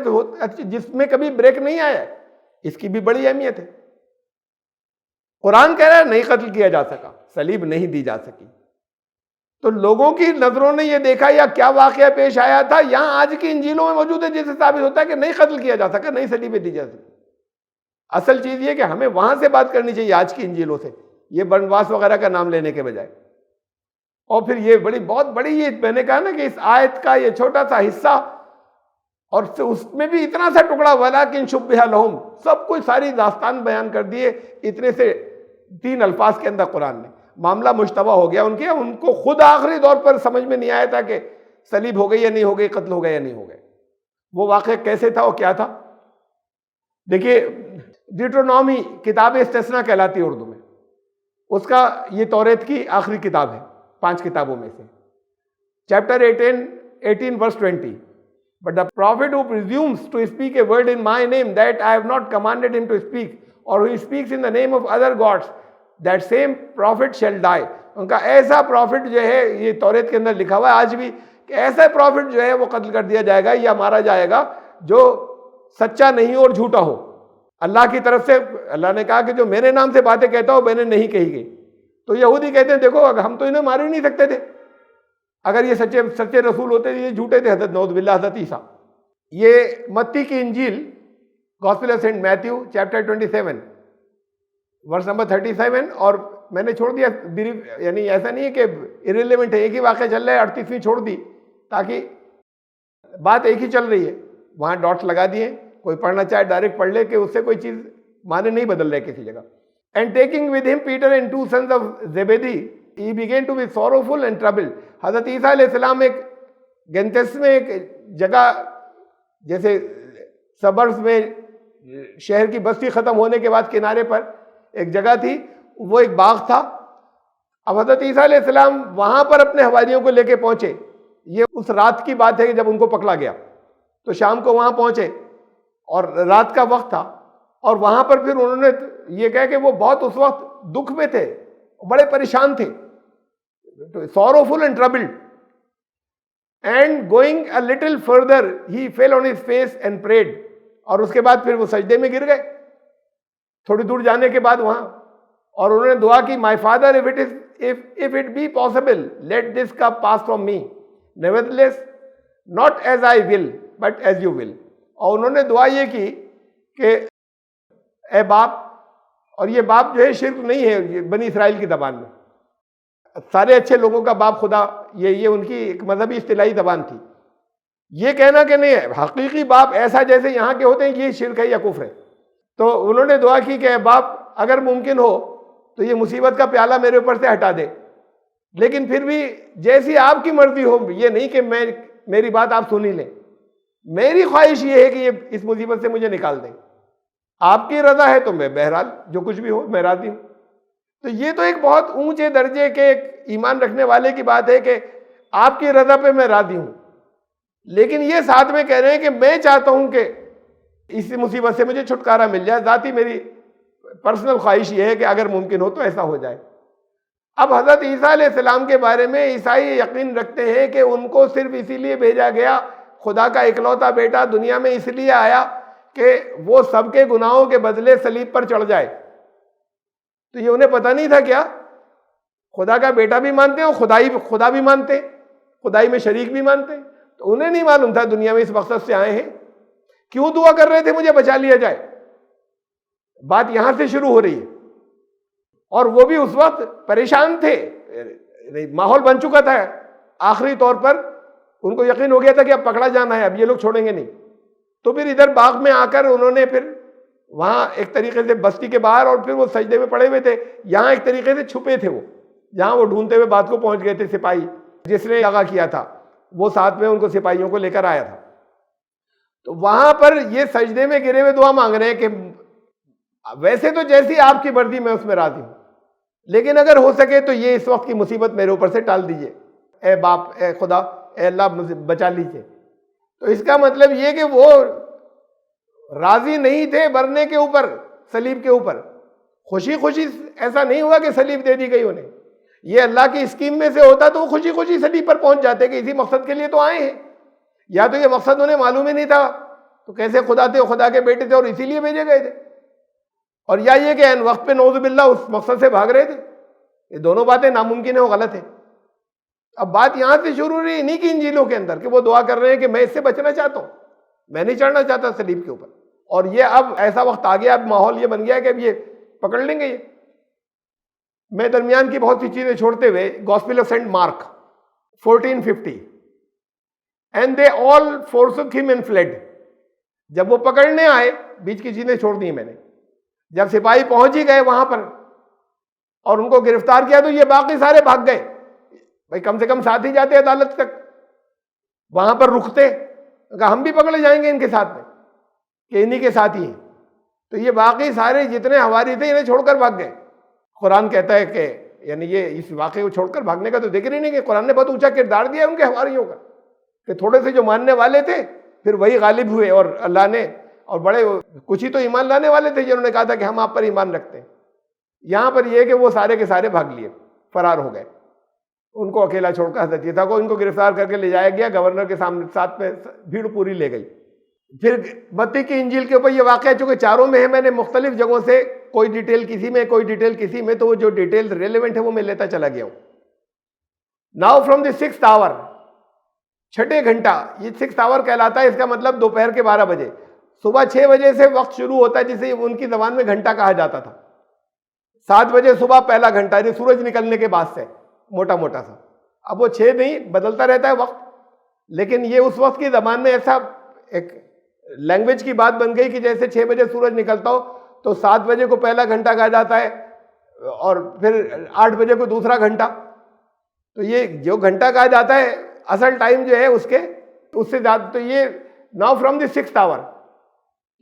جس میں کبھی بریک نہیں آیا ہے، اس کی بھی بڑی اہمیت ہے۔ قرآن کہہ رہا ہے نہیں قتل کیا جا سکا، صلیب نہیں دی جا سکی، تو لوگوں کی نظروں نے یہ دیکھا یا کیا واقعہ پیش آیا تھا، یہاں آج کی انجیلوں میں موجود ہے، جس سے ثابت ہوتا ہے کہ نہیں قتل کیا جا سکا، نہیں صلیبیں دی جا سکی۔ اصل چیز یہ کہ ہمیں وہاں سے بات کرنی چاہیے، آج کی انجیلوں سے، یہ بنواس وغیرہ کا نام لینے کے بجائے۔ اور پھر یہ بہت بڑی، یہ میں نے کہا نا کہ اس آیت کا یہ چھوٹا سا حصہ، اور اس میں بھی اتنا سا ٹکڑا وَلَٰكِن شُبِّهَ لَهُمْ، سب کوئی ساری داستان بیان کر دیے اتنے سے 3 الفاظ کے اندر قرآن نے۔ معاملہ مشتبہ ہو گیا ان کو خود آخری دور پر سمجھ میں نہیں آیا تھا کہ صلیب ہو گئی یا نہیں ہو گئی، قتل ہو گیا یا نہیں ہو گئے، وہ واقعہ کیسے تھا اور کیا تھا۔ دیکھیے ڈیوٹرونومی کتاب استثناء کہلاتی ہے اردو میں، اس کا یہ توریت کی آخری کتاب ہے 5 کتابوں میں سے، chapter 18 verse 20. But the prophet who presumes to speak a word in my name that I have not commanded him to speak, or who speaks in the name of other gods, that same prophet shall die. ان کا ایسا پروفٹ جو ہے، یہ توریت کے اندر لکھا ہوا ہے آج بھی، کہ ایسا پروفٹ جو ہے وہ قتل کر دیا جائے گا یا مارا جائے گا جو سچا نہیں اور جھوٹا ہو۔ اللہ کی طرف سے اللہ نے کہا کہ جو میرے نام سے باتیں کہتا ہو میں نے نہیں کہی گئی، تو یہودی کہتے ہیں دیکھو ہم تو انہیں مار ہی نہیں سکتے تھے، اگر یہ سچے رسول ہوتے تھے، یہ جھوٹے تھے۔ حضرت نعوذ باللہ حضرت عیسیٰ۔ یہ متی کی انجیل، gospel of saint Matthew chapter 27 verse نمبر 37، اور میں نے چھوڑ دیا یعنی ایسا نہیں ہے کہ irrelevant ہے، ایک ہی واقعہ چل رہا ہے، 38ویں چھوڑ دی تاکہ بات ایک ہی چل رہی ہے، وہاں ڈاٹس لگا دیے، کوئی پڑھنا چاہے ڈائریکٹ پڑھ لے کہ اس سے کوئی چیز معنی نہیں بدل رہے کسی جگہ۔ اینڈ ٹیکنگ ود ہم Peter and 2 sons of Zebedee, he began to be sorrowful and troubled. حضرت عیسیٰ علیہ السلام ایک گنتس میں، ایک جگہ جیسے سبرز میں شہر کی بستی ختم ہونے کے بعد کنارے پر ایک جگہ تھی، وہ ایک باغ تھا۔ اب حضرت عیسیٰ علیہ السلام وہاں پر اپنے حواریوں کو لے کے پہنچے، یہ اس رات کی بات ہے کہ جب ان کو پکڑا گیا، تو شام کو وہاں پہنچے اور رات کا وقت تھا، اور وہاں پر پھر انہوں نے یہ کہا کہ وہ بہت اس وقت دکھ میں تھے، بڑے پریشان تھے، sorrowful and troubled. And going a little further, he fell on his face and prayed. اور اس کے بعد پھر وہ سجدے میں گر گئے تھوڑی دور جانے کے بعد وہاں، اور انہوں نے دعا کی، My Father, if it be possible, let this cup pass from me. Nevertheless, not as I will, but as you will. اور انہوں نے دعا یہ کی کہ اے باپ، اور یہ باپ جو ہے شرک نہیں ہے، یہ بنی اسرائیل کی زبان میں سارے اچھے لوگوں کا باپ خدا، یہ ان کی ایک مذہبی اصطلاحی زبان تھی۔ یہ کہنا کہ نہیں حقیقی باپ ایسا جیسے یہاں کے ہوتے ہیں، یہ شرک ہے یا کفر ہے۔ تو انہوں نے دعا کی کہ اے باپ، اگر ممکن ہو تو یہ مصیبت کا پیالہ میرے اوپر سے ہٹا دے، لیکن پھر بھی جیسی آپ کی مرضی ہو، یہ نہیں کہ میری بات آپ سن ہی لیں، میری خواہش یہ ہے کہ یہ اس مصیبت سے مجھے نکال دیں، آپ کی رضا ہے تو میں بہرحال جو کچھ بھی ہو میں راضی ہوں۔ تو یہ تو ایک بہت اونچے درجے کے ایک ایمان رکھنے والے کی بات ہے کہ آپ کی رضا پہ میں راضی ہوں، لیکن یہ ساتھ میں کہہ رہے ہیں کہ میں چاہتا ہوں کہ اس مصیبت سے مجھے چھٹکارا مل جائے، ذاتی میری پرسنل خواہش یہ ہے کہ اگر ممکن ہو تو ایسا ہو جائے۔ اب حضرت عیسیٰ علیہ السلام کے بارے میں عیسائی یقین رکھتے ہیں کہ ان کو صرف اسی لیے بھیجا گیا، خدا کا اکلوتا بیٹا دنیا میں اس لیے آیا کہ وہ سب کے گناہوں کے بدلے صلیب پر چڑھ جائے۔ تو یہ انہیں پتہ نہیں تھا کیا؟ خدا کا بیٹا بھی مانتے ہیں اور خدا بھی مانتے ہیں، خدائی میں شریک بھی مانتے ہیں، تو انہیں نہیں معلوم تھا دنیا میں اس مقصد سے آئے ہیں۔ کیوں دعا کر رہے تھے مجھے بچا لیا جائے؟ بات یہاں سے شروع ہو رہی ہے، اور وہ بھی اس وقت پریشان تھے، ماحول بن چکا تھا، آخری طور پر ان کو یقین ہو گیا تھا کہ اب پکڑا جانا ہے، اب یہ لوگ چھوڑیں گے نہیں۔ تو پھر ادھر باغ میں آ کر انہوں نے پھر وہاں ایک طریقے سے بستی کے باہر، اور پھر وہ سجدے میں پڑے ہوئے تھے، یہاں ایک طریقے سے چھپے تھے، وہ جہاں وہ ڈھونڈتے ہوئے بات کو پہنچ گئے تھے، سپاہی جس نے لگا کیا تھا وہ ساتھ میں ان کو سپاہیوں کو لے کر آیا تھا۔ تو وہاں پر یہ سجدے میں گرے ہوئے دعا مانگ رہے ہیں کہ ویسے تو جیسی آپ کی مرضی میں اس میں راضی ہوں، لیکن اگر ہو سکے تو یہ اس وقت کی مصیبت میرے اوپر سے ٹال دیجئے، اے باپ، اے خدا، اے اللہ مجھے بچا لیجئے۔ تو اس کا مطلب یہ کہ وہ راضی نہیں تھے مرنے کے اوپر، صلیب کے اوپر، خوشی خوشی ایسا نہیں ہوا کہ صلیب دے دی گئی انہیں، یہ اللہ کی اسکیم میں سے ہوتا تو وہ خوشی خوشی صلیب پر پہنچ جاتے کہ اسی مقصد کے لیے تو آئے ہیں، یا تو یہ مقصد انہیں معلوم ہی نہیں تھا تو کیسے خدا تھے، خدا کے بیٹے تھے اور اسی لیے بھیجے گئے تھے، اور یا یہ کہ عین وقت پہ نعوذ باللہ اس مقصد سے بھاگ رہے تھے. یہ دونوں باتیں ناممکن ہیں اور غلط ہیں. اب بات یہاں سے شروع ہوئی انہی کی انجیلوں کے اندر کہ وہ دعا کر رہے ہیں کہ میں اس سے بچنا چاہتا ہوں، میں نہیں چڑھنا چاہتا صلیب کے اوپر. اور یہ اب ایسا وقت آ گیا، اب ماحول یہ بن گیا کہ اب یہ پکڑ لیں گے. یہ میں درمیان کی بہت سی چیزیں چھوڑتے ہوئے gospel of saint Mark 1450 and they all forsook him and fled. جب وہ پکڑنے آئے، بیچ کی چیزیں چھوڑ دی میں نے، جب سپاہی پہنچ ہی گئے وہاں پر اور ان کو گرفتار کیا تو یہ باقی سارے بھاگ گئے. بھائی کم سے کم ساتھ ہی جاتے عدالت تک، وہاں پر رکتے کہ ہم بھی پکڑے جائیں گے ان کے ساتھ میں کہ انہی کے ساتھ ہی ہیں. تو یہ باقی سارے جتنے حواری تھے انہیں چھوڑ کر بھاگ گئے. قرآن کہتا ہے کہ یعنی یہ اس واقعے کو چھوڑ کر بھاگنے کا تو ذکر ہی نہیں، کہ قرآن نے بہت اونچا کردار دیا ان کے حواریوں کا کہ تھوڑے سے جو ماننے والے تھے پھر وہی غالب ہوئے، اور اللہ نے، اور بڑے کچھ ہی تو ایمان لانے والے تھے جنہوں نے کہا تھا کہ ہم آپ پر ایمان رکھتے ہیں. یہاں پر یہ کہ وہ سارے کے سارے بھاگ لیے، فرار ہو گئے. ان کو اکیلا چھوڑ کر حضرت عیسیٰ کو ان کو گرفتار کر کے لے جایا گیا، گورنر کے سامنے ساتھ میں بھیڑ پوری لے گئی. پھر متی کی انجیل کے اوپر یہ واقعہ چونکہ چاروں میں ہے، میں نے مختلف جگہوں سے کوئی ڈیٹیل کسی میں، کوئی ڈیٹیل کسی میں، تو وہ جو ڈیٹیل ریلیونٹ ہے وہ میں لیتا چلا گیا ہوں. ناؤ فرام دی 6th آور، چھٹے گھنٹہ، یہ 6th آور کہلاتا ہے. اس کا مطلب دوپہر کے 12 بجے. صبح 6 بجے سے وقت شروع ہوتا ہے جسے ان کی زبان میں گھنٹہ کہا جاتا تھا. 7 بجے صبح پہلا گھنٹہ، یعنی سورج نکلنے کے بعد سے موٹا موٹا سا. اب وہ 6 نہیں، بدلتا رہتا ہے وقت، لیکن یہ اس وقت کی زبان میں ایسا ایک لینگویج کی بات بن گئی کہ جیسے 6 بجے سورج نکلتا ہو تو 7 بجے کو پہلا گھنٹہ کہا جاتا ہے اور پھر 8 بجے کو دوسرا گھنٹہ. تو یہ جو گھنٹہ کہا جاتا ہے اصل ٹائم جو ہے اس سے زیادہ. تو یہ ناؤ فرام دی 6th آور،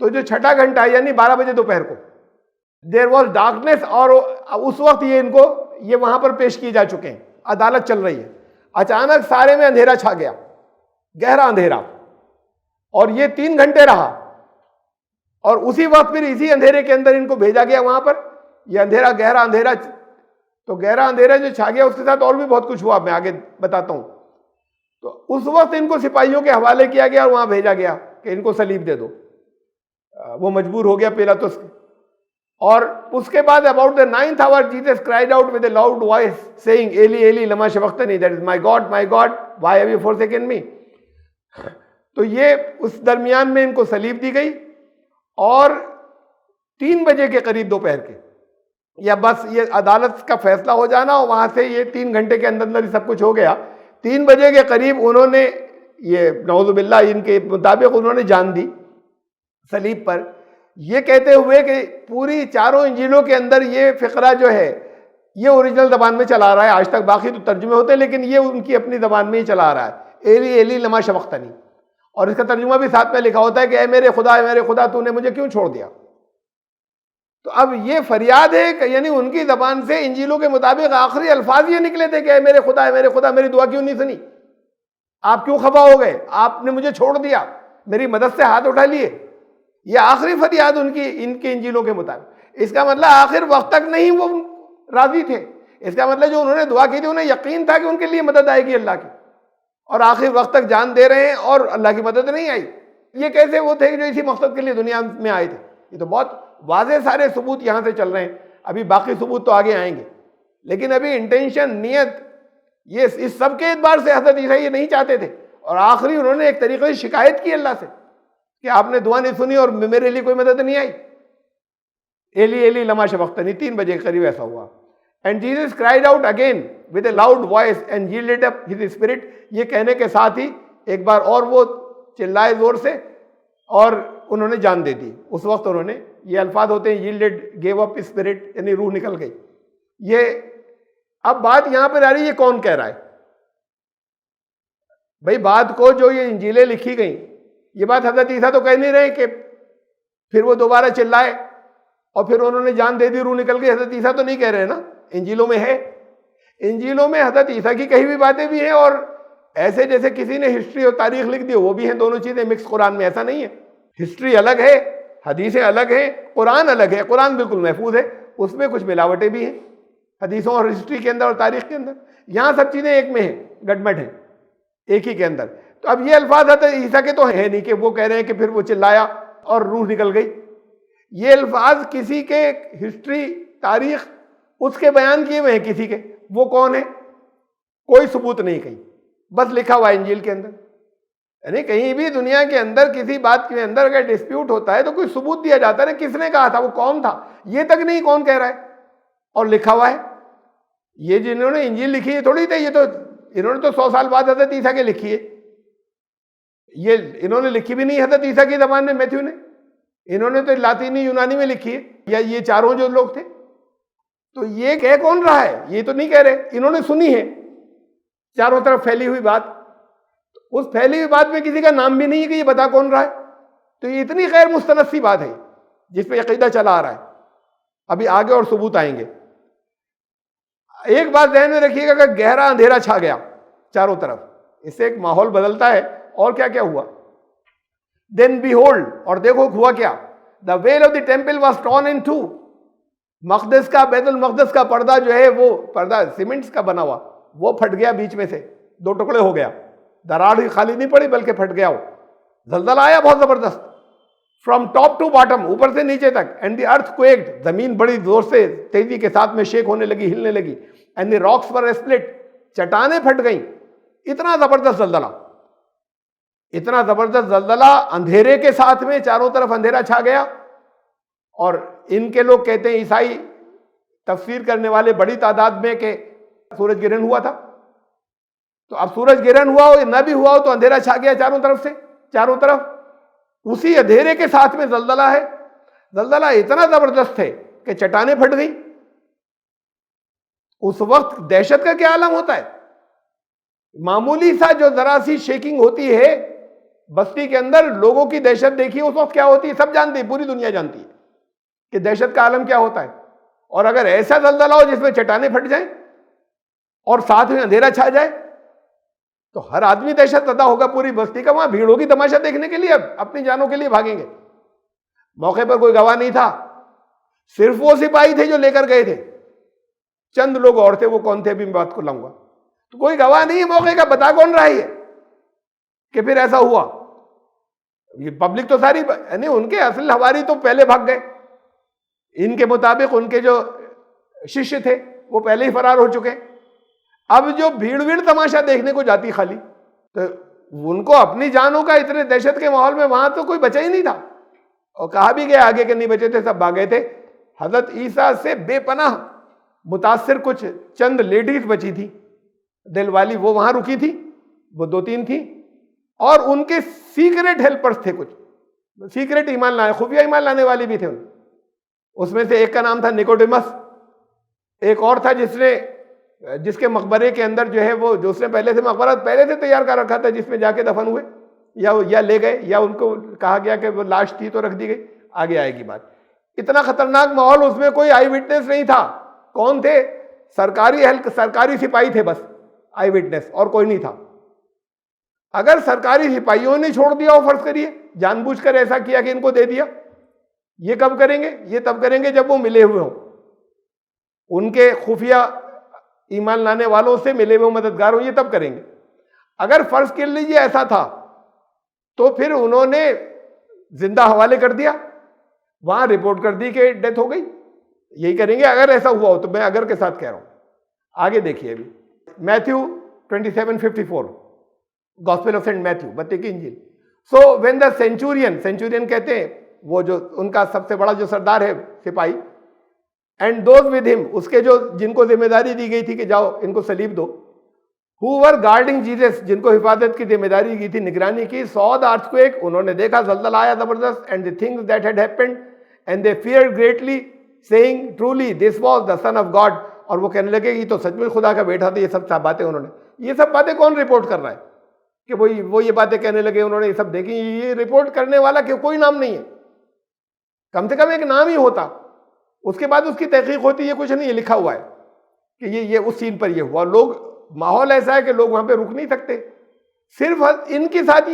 تو جو چھٹا گھنٹہ ہے یعنی 12 بجے دوپہر کو، دیر واز ڈارکنیس. اور اس وقت یہ ان کو یہ وہاں پر پیش کیے جا چکے ہیں، عدالت چل رہی ہے. اچانک سارے میں اندھیرا چھا گیا، گہرا اندھیرا، اور یہ 3 گھنٹے رہا. اور اسی وقت پھر اسی اندھیرے کے اندر ان کو بھیجا گیا وہاں پر. یہ اندھیرا، گہرا اندھیرا، تو گہرا اندھیرا جو چھا گیا اس کے ساتھ اور بھی بہت کچھ ہوا، میں آگے بتاتا ہوں. تو اس وقت ان کو سپاہیوں کے حوالے کیا گیا اور وہاں بھیجا گیا کہ ان کو صلیب دے دو. وہ مجبور ہو گیا پیلاطس. اور اس کے بعد about the 9th hour Jesus cried out with a loud voice saying Eli Eli lama sabachthani, that is my God why have you forsaken me. تو یہ اس درمیان میں ان کو صلیب دی گئی. اور 3 بجے کے قریب دوپہر کے، یا بس یہ عدالت کا فیصلہ ہو جانا اور وہاں سے یہ 3 گھنٹے کے اندر اندر سب کچھ ہو گیا. 3 بجے کے قریب انہوں نے یہ نعوذ باللہ ان کے مطابق انہوں نے جان دی صلیب پر، یہ کہتے ہوئے کہ پوری چاروں انجیلوں کے اندر یہ فقرہ جو ہے یہ اوریجنل زبان میں چلا رہا ہے. آج تک باقی تو ترجمے ہوتے ہیں لیکن یہ ان کی اپنی زبان میں ہی چلا رہا ہے، ایلی ایلی لما شبختنی. اور اس کا ترجمہ بھی ساتھ میں لکھا ہوتا ہے کہ اے میرے خدا تو نے مجھے کیوں چھوڑ دیا. تو اب یہ فریاد ہے کہ یعنی ان کی زبان سے انجیلوں کے مطابق آخری الفاظ یہ نکلے تھے کہ اے میرے خدا میری دعا کیوں نہیں سنی، آپ کیوں خفا ہو گئے، آپ نے مجھے چھوڑ دیا، میری مدد سے ہاتھ اٹھا لیے. یہ آخری فریاد ان کے انجیلوں کے مطابق. اس کا مطلب آخر وقت تک نہیں وہ راضی تھے. اس کا مطلب جو انہوں نے دعا کی تھی انہیں یقین تھا کہ ان کے لیے مدد آئے گی اللہ کی، اور آخر وقت تک جان دے رہے ہیں اور اللہ کی مدد نہیں آئی. یہ کیسے وہ تھے جو اسی مقصد کے لیے دنیا میں آئے تھے. یہ تو بہت واضح سارے ثبوت یہاں سے چل رہے ہیں. ابھی باقی ثبوت تو آگے آئیں گے، لیکن ابھی انٹینشن، نیت، یہ اس سب کے اعتبار سے حضرت عیسیٰ یہ نہیں چاہتے تھے. اور آخری انہوں نے ایک طریقے سے شکایت کی اللہ سے کہ آپ نے دعا نہیں سنی اور میرے لیے کوئی مدد نہیں آئی. ایلی ایلی لما شبختنی، 3 بجے کے قریب ایسا ہوا. And Jesus cried out again with a loud voice and yielded up his spirit. یہ کہنے کے ساتھ ہی ایک بار اور وہ چلائے زور سے اور انہوں نے جان دے دی. اس وقت انہوں نے، یہ الفاظ ہوتے ہیں yielded, gave up his spirit، یعنی روح نکل گئی. یہ اب بات یہاں پر آ رہی ہے، یہ کون کہہ رہا ہے بھائی بات کو؟ جو یہ انجیلیں لکھی گئیں، یہ بات حضرت عیسیٰ تو کہہ نہیں رہے کہ پھر وہ دوبارہ چلائے اور پھر انہوں نے جان دے دی، روح نکل گئی. حضرت عیسیٰ تو نہیں کہہ رہے نا، انجیلوں میں ہے. انجیلوں میں حضرت عیسیٰ کی کہی ہوئی باتیں بھی ہیں اور ایسے جیسے کسی نے ہسٹری اور تاریخ لکھ دی وہ بھی ہیں. دونوں چیزیں مکس قرآن میں، ایسا نہیں ہے. ہسٹری الگ ہے، حدیثیں الگ ہیں، قرآن الگ ہے. قرآن بالکل محفوظ ہے، اس میں کچھ ملاوٹیں بھی ہیں حدیثوں اور ہسٹری کے اندر اور تاریخ کے اندر. یہاں سب چیزیں ایک میں ہیں، گڈمٹ ہیں ایک ہی کے اندر. تو اب یہ الفاظ حضرت عیسیٰ کے تو ہیں نہیں کہ وہ کہہ رہے ہیں کہ پھر وہ چلایا اور روح نکل گئی. یہ الفاظ کسی کے ہسٹری تاریخ اس کے بیان کیے ہوئے ہیں کسی کے. وہ کون ہے؟ کوئی ثبوت نہیں کہیں، بس لکھا ہوا ہے انجیل کے اندر. یعنی کہیں بھی دنیا کے اندر کسی بات کے اندر اگر ڈسپیوٹ ہوتا ہے تو کوئی ثبوت دیا جاتا ہے، کس نے کہا تھا، وہ کون تھا، یہ تک نہیں کون کہہ رہا ہے، اور لکھا ہوا ہے. یہ جنہوں نے انجیل لکھی ہے تھوڑی تھے، یہ تو انہوں نے تو 100 سال بعد حضرت عیسیٰ کے لکھی ہے. یہ انہوں نے لکھی بھی نہیں حضرت عیسیٰ کی زبان میں، میتھیو نے. انہوں نے تو لاطینی یونانی میں لکھی ہے، یا یہ چاروں جو لوگ تھے. تو یہ کہہ کون رہا ہے؟ یہ تو نہیں کہہ رہے، انہوں نے سنی ہے چاروں طرف پھیلی ہوئی بات. اس پھیلی ہوئی بات میں کسی کا نام بھی نہیں ہے کہ یہ بتا کون رہا ہے. تو یہ اتنی غیر مستند سی بات ہے جس پہ عقیدہ چلا آ رہا ہے. ابھی آگے اور ثبوت آئیں گے. ایک بات ذہن میں رکھیے گا کہ گہرا اندھیرا چھا گیا چاروں طرف، اس سے ایک ماحول بدلتا ہے. اور کیا کیا ہوا؟ دین بیہولڈ، اور دیکھو ہوا کیا، the veil of the temple was torn in two. مقدس کا، بیت المقدس کا پردہ جو ہے، وہ پردہ سیمنٹس کا بنا ہوا، وہ پھٹ گیا بیچ میں سے، 2 ٹکڑے ہو گیا. دراڑ ہی خالی نہیں پڑی بلکہ پھٹ گیا. وہ زلزلہ آیا بہت زبردست، فرام ٹاپ ٹو باٹم، اوپر سے نیچے تک. اینڈ دی ارتھ کویکڈ، زمین بڑی زور سے تیزی کے ساتھ میں شیک ہونے لگی، ہلنے لگی. And the rocks were split, چٹانیں پھٹ گئیں. اتنا زبردست زلزلہ، اتنا زبردست زلزلہ، اندھیرے کے ساتھ میں چاروں طرف اندھیرا چھا گیا. اور ان کے لوگ کہتے ہیں، عیسائی تفسیر کرنے والے بڑی تعداد میں، کہ سورج گرہن ہوا تھا. تو اب سورج گرہن ہوا ہو یا نہ بھی ہوا ہو تو اندھیرا چھا گیا چاروں طرف سے، چاروں طرف. اسی اندھیرے کے ساتھ میں زلزلہ ہے. زلزلہ اتنا زبردست ہے کہ چٹانیں پھٹ گئی. اس وقت دہشت کا کیا عالم ہوتا ہے. معمولی سا جو ذرا سی شیکنگ ہوتی ہے بستی کے اندر، لوگوں کی دہشت دیکھیے اس وقت کیا ہوتی ہے. سب جانتے ہیں، پوری دنیا جانتی ہے کہ دہشت کا عالم کیا ہوتا ہے. اور اگر ایسا زلزلہ ہو جس میں چٹانیں پھٹ جائیں اور ساتھ میں اندھیرا چھا جائے تو ہر آدمی دہشت زدہ ہوگا. پوری بستی کا وہاں بھیڑ ہوگی تماشا دیکھنے کے لیے، اپنی جانوں کے لیے بھاگیں گے. موقع پر کوئی گواہ نہیں تھا، صرف وہ سپاہی تھے جو لے کر گئے تھے. چند لوگ اور تھے، وہ کون تھے ابھی میں بات کو لاؤں گا. تو کوئی گواہ نہیں ہے موقع کا، بتا کون رہا ہے کہ پھر ایسا ہوا. یہ پبلک تو ساری، یعنی ان کے اصل حواری تو پہلے بھاگ گئے. ان کے مطابق ان کے جو شیشیہ تھے وہ پہلے ہی فرار ہو چکے. اب جو بھیڑ ویڑ تماشا دیکھنے کو جاتی خالی، تو ان کو اپنی جانوں کا اتنے دہشت کے ماحول میں وہاں تو کوئی بچا ہی نہیں تھا. اور کہا بھی گیا آگے کہ نہیں بچے تھے، سب بھاگے تھے. حضرت عیسیٰ سے بے پناہ متاثر کچھ چند لیڈیز بچی تھی دل والی، وہ وہاں رکی تھی، وہ 2-3 تھیں. اور ان کے سیکرٹ ہیلپرز تھے، کچھ سیکرٹ ایمان لانے، خفیہ ایمان لانے والے بھی تھے. اس میں سے ایک کا نام تھا نکوڈیمس. ایک اور تھا جس کے مقبرے کے اندر جو ہے، وہ جو اس نے پہلے سے مقبرہ پہلے سے تیار کر رکھا تھا، جس میں جا کے دفن ہوئے، یا لے گئے، یا ان کو کہا گیا کہ وہ لاش تھی تو رکھ دی گئی. آگے آئے گی بات. اتنا خطرناک ماحول، اس میں کوئی آئی وٹنس نہیں تھا. کون تھے؟ سرکاری سپاہی تھے بس آئی وٹنس، اور کوئی نہیں تھا. اگر سرکاری سپاہیوں نے چھوڑ دیا ہو، فرض کریے جان بوجھ کر ایسا کیا کہ ان کو دے دیا، یہ کب کریں گے؟ یہ تب کریں گے جب وہ ملے ہوئے ہوں، ان کے خفیہ ایمان لانے والوں سے ملے ہوئے مددگار ہوں، یہ تب کریں گے. اگر فرض کر لیجیے ایسا تھا تو پھر انہوں نے زندہ حوالے کر دیا، وہاں رپورٹ کر دی کہ ڈیتھ ہو گئی. یہی کریں گے اگر ایسا ہوا ہو تو. میں اگر کے ساتھ کہہ رہا ہوں. آگے دیکھیے ابھی Matthew 27:54، gospel of saint Matthew, بتے کی انجیل. سو وین دا سینچورین کہتے ہیں وہ جو ان کا سب سے بڑا جو سردار ہے سپاہی، اینڈ دوز ود ہم، اس کے جن کو ذمہ داری دی گئی تھی کہ جاؤ ان کو صلیب دو، who were guarding Jesus، جن کو حفاظت کی ذمہ داری کی تھی، نگرانی کی، saw the earthquake، انہوں نے دیکھا زلزلہ آیا زبردست، and the things that had happened and they feared greatly saying truly this was the son of God، اور وہ کہنے لگے یہ تو سچ میں خدا کا بیٹا تھا. یہ سب باتیں انہوں نے، یہ سب باتیں کون رپورٹ کر رہا ہے کہ وہ یہ باتیں کہنے لگے، انہوں نے یہ سب دیکھی. یہ رپورٹ کرنے والا کہ کوئی نام نہیں ہے، کم سے کم ایک نام ہی ہوتا، اس کے بعد اس کی تحقیق ہوتی. یہ کچھ نہیں ہے، لکھا ہوا ہے کہ یہ اس سین پر یہ ہوا. لوگ، ماحول ایسا ہے کہ لوگ وہاں پہ رک نہیں سکتے. صرف ان کے ساتھ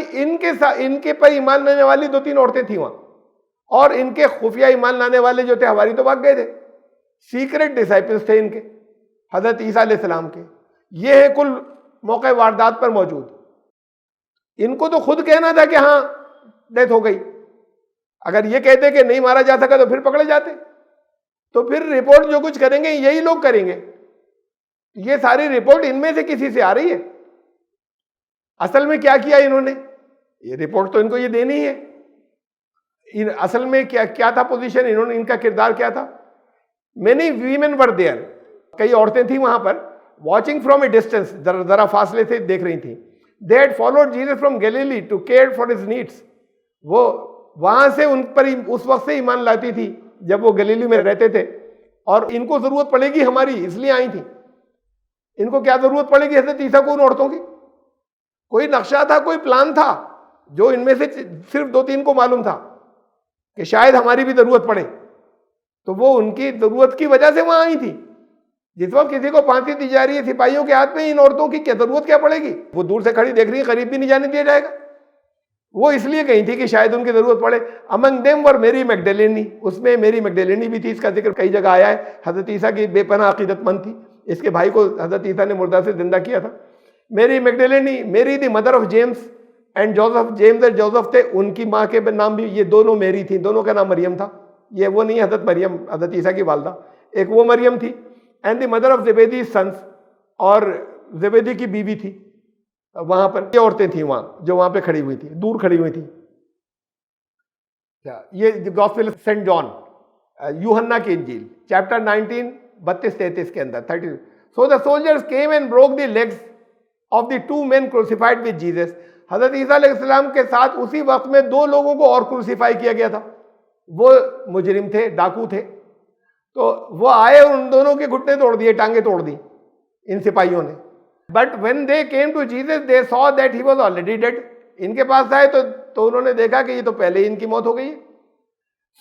ان کے پر ایمان لانے والی 2-3 عورتیں تھیں وہاں، اور ان کے خفیہ ایمان لانے والے جو تھے حواری تو بھاگ گئے تھے. سیکرٹ ڈسائپلز تھے ان کے، حضرت عیسیٰ علیہ السلام کے. یہ ہے کل موقع واردات پر موجود. ان کو تو خود کہنا تھا کہ ہاں ڈیتھ ہو گئی. اگر یہ کہتے کہ نہیں مارا جا سکا تو پھر پکڑے جاتے. تو پھر رپورٹ جو کچھ کریں گے یہی لوگ کریں گے. یہ ساری رپورٹ ان میں سے کسی سے آ رہی ہے. اصل میں کیا کیا انہوں نے, یہ رپورٹ تو ان کو یہ دینی ہے. اصل میں کیا تھا پوزیشن, انہوں نے, ان کا کردار کیا تھا. مینی ویمن ور دیئر, کئی عورتیں تھیں وہاں پر, واچنگ فرام اے ڈسٹینس, ذرا فاصلے سے دیکھ رہی تھیں. They had followed Jesus from Galilee to care for his needs. وہ وہاں سے ان پر اس وقت سے ایمان لاتی تھی جب وہ گلیلی میں رہتے تھے, اور ان کو ضرورت پڑے گی ہماری اس لیے آئی تھیں. ان کو کیا ضرورت پڑے گی حضرت عیسیٰ کو ان عورتوں کی؟ کوئی نقشہ تھا, کوئی پلان تھا جو ان میں سے صرف 2-3 کو معلوم تھا کہ شاید ہماری بھی ضرورت پڑے. تو وہ ان کی ضرورت کی وجہ سے وہاں آئی تھی. جس وقت کسی کو پھانسی دی جا رہی ہے سپاہیوں کے ہاتھ میں, ان عورتوں کی کیا ضرورت کیا پڑے گی؟ وہ دور سے کھڑی دیکھ رہی ہیں, قریب بھی نہیں جانے دیا جائے گا. وہ اس لیے کہیں تھی کہ شاید ان کی ضرورت پڑے. امنگ دیم ور میری میگڈلینی, اس میں میری میگڈلینی بھی تھی, اس کا ذکر کئی جگہ آیا ہے. حضرت عیسیٰ کی بے پناہ عقیدت مند تھی, اس کے بھائی کو حضرت عیسیٰ نے مردہ سے زندہ کیا تھا. میری میگڈلینی, میری the mother of James and Joseph, James اور جوزف تھے ان کی ماں کے نام بھی, یہ دونوں میری تھیں, دونوں کا نام مریم تھا. یہ وہ نہیں حضرت مریم, حضرت عیسیٰ کی والدہ, ایک وہ مریم تھی. And the mother of Zubaidi since, اور زبیدی کی بیوی تھی. وہاں پر یہ عورتیں تھیں وہاں جو وہاں پہ کھڑی ہوئی تھی, دور کھڑی ہوئی تھی. یہ گاسپل سینٹ جان, یوحنا کی انجیل, چیپٹر 19 32-33 کے اندر 30. So the soldiers came and broke the legs of the 2 men crucified with Jesus. حضرت عیسیٰ علیہ السلام کے ساتھ اسی وقت میں 2 لوگوں کو اور کروسیفائی کیا گیا تھا. وہ مجرم تھے, ڈاکو تھے. تو وہ آئے اور ان دونوں کے گھٹنے توڑ دیے, ٹانگیں توڑ دی ان سپاہیوں نے. But when they came to Jesus, they saw that he was already dead. ان کے پاس آئے تو انہوں نے دیکھا کہ یہ تو پہلے ہی ان کی موت ہو گئی ہے.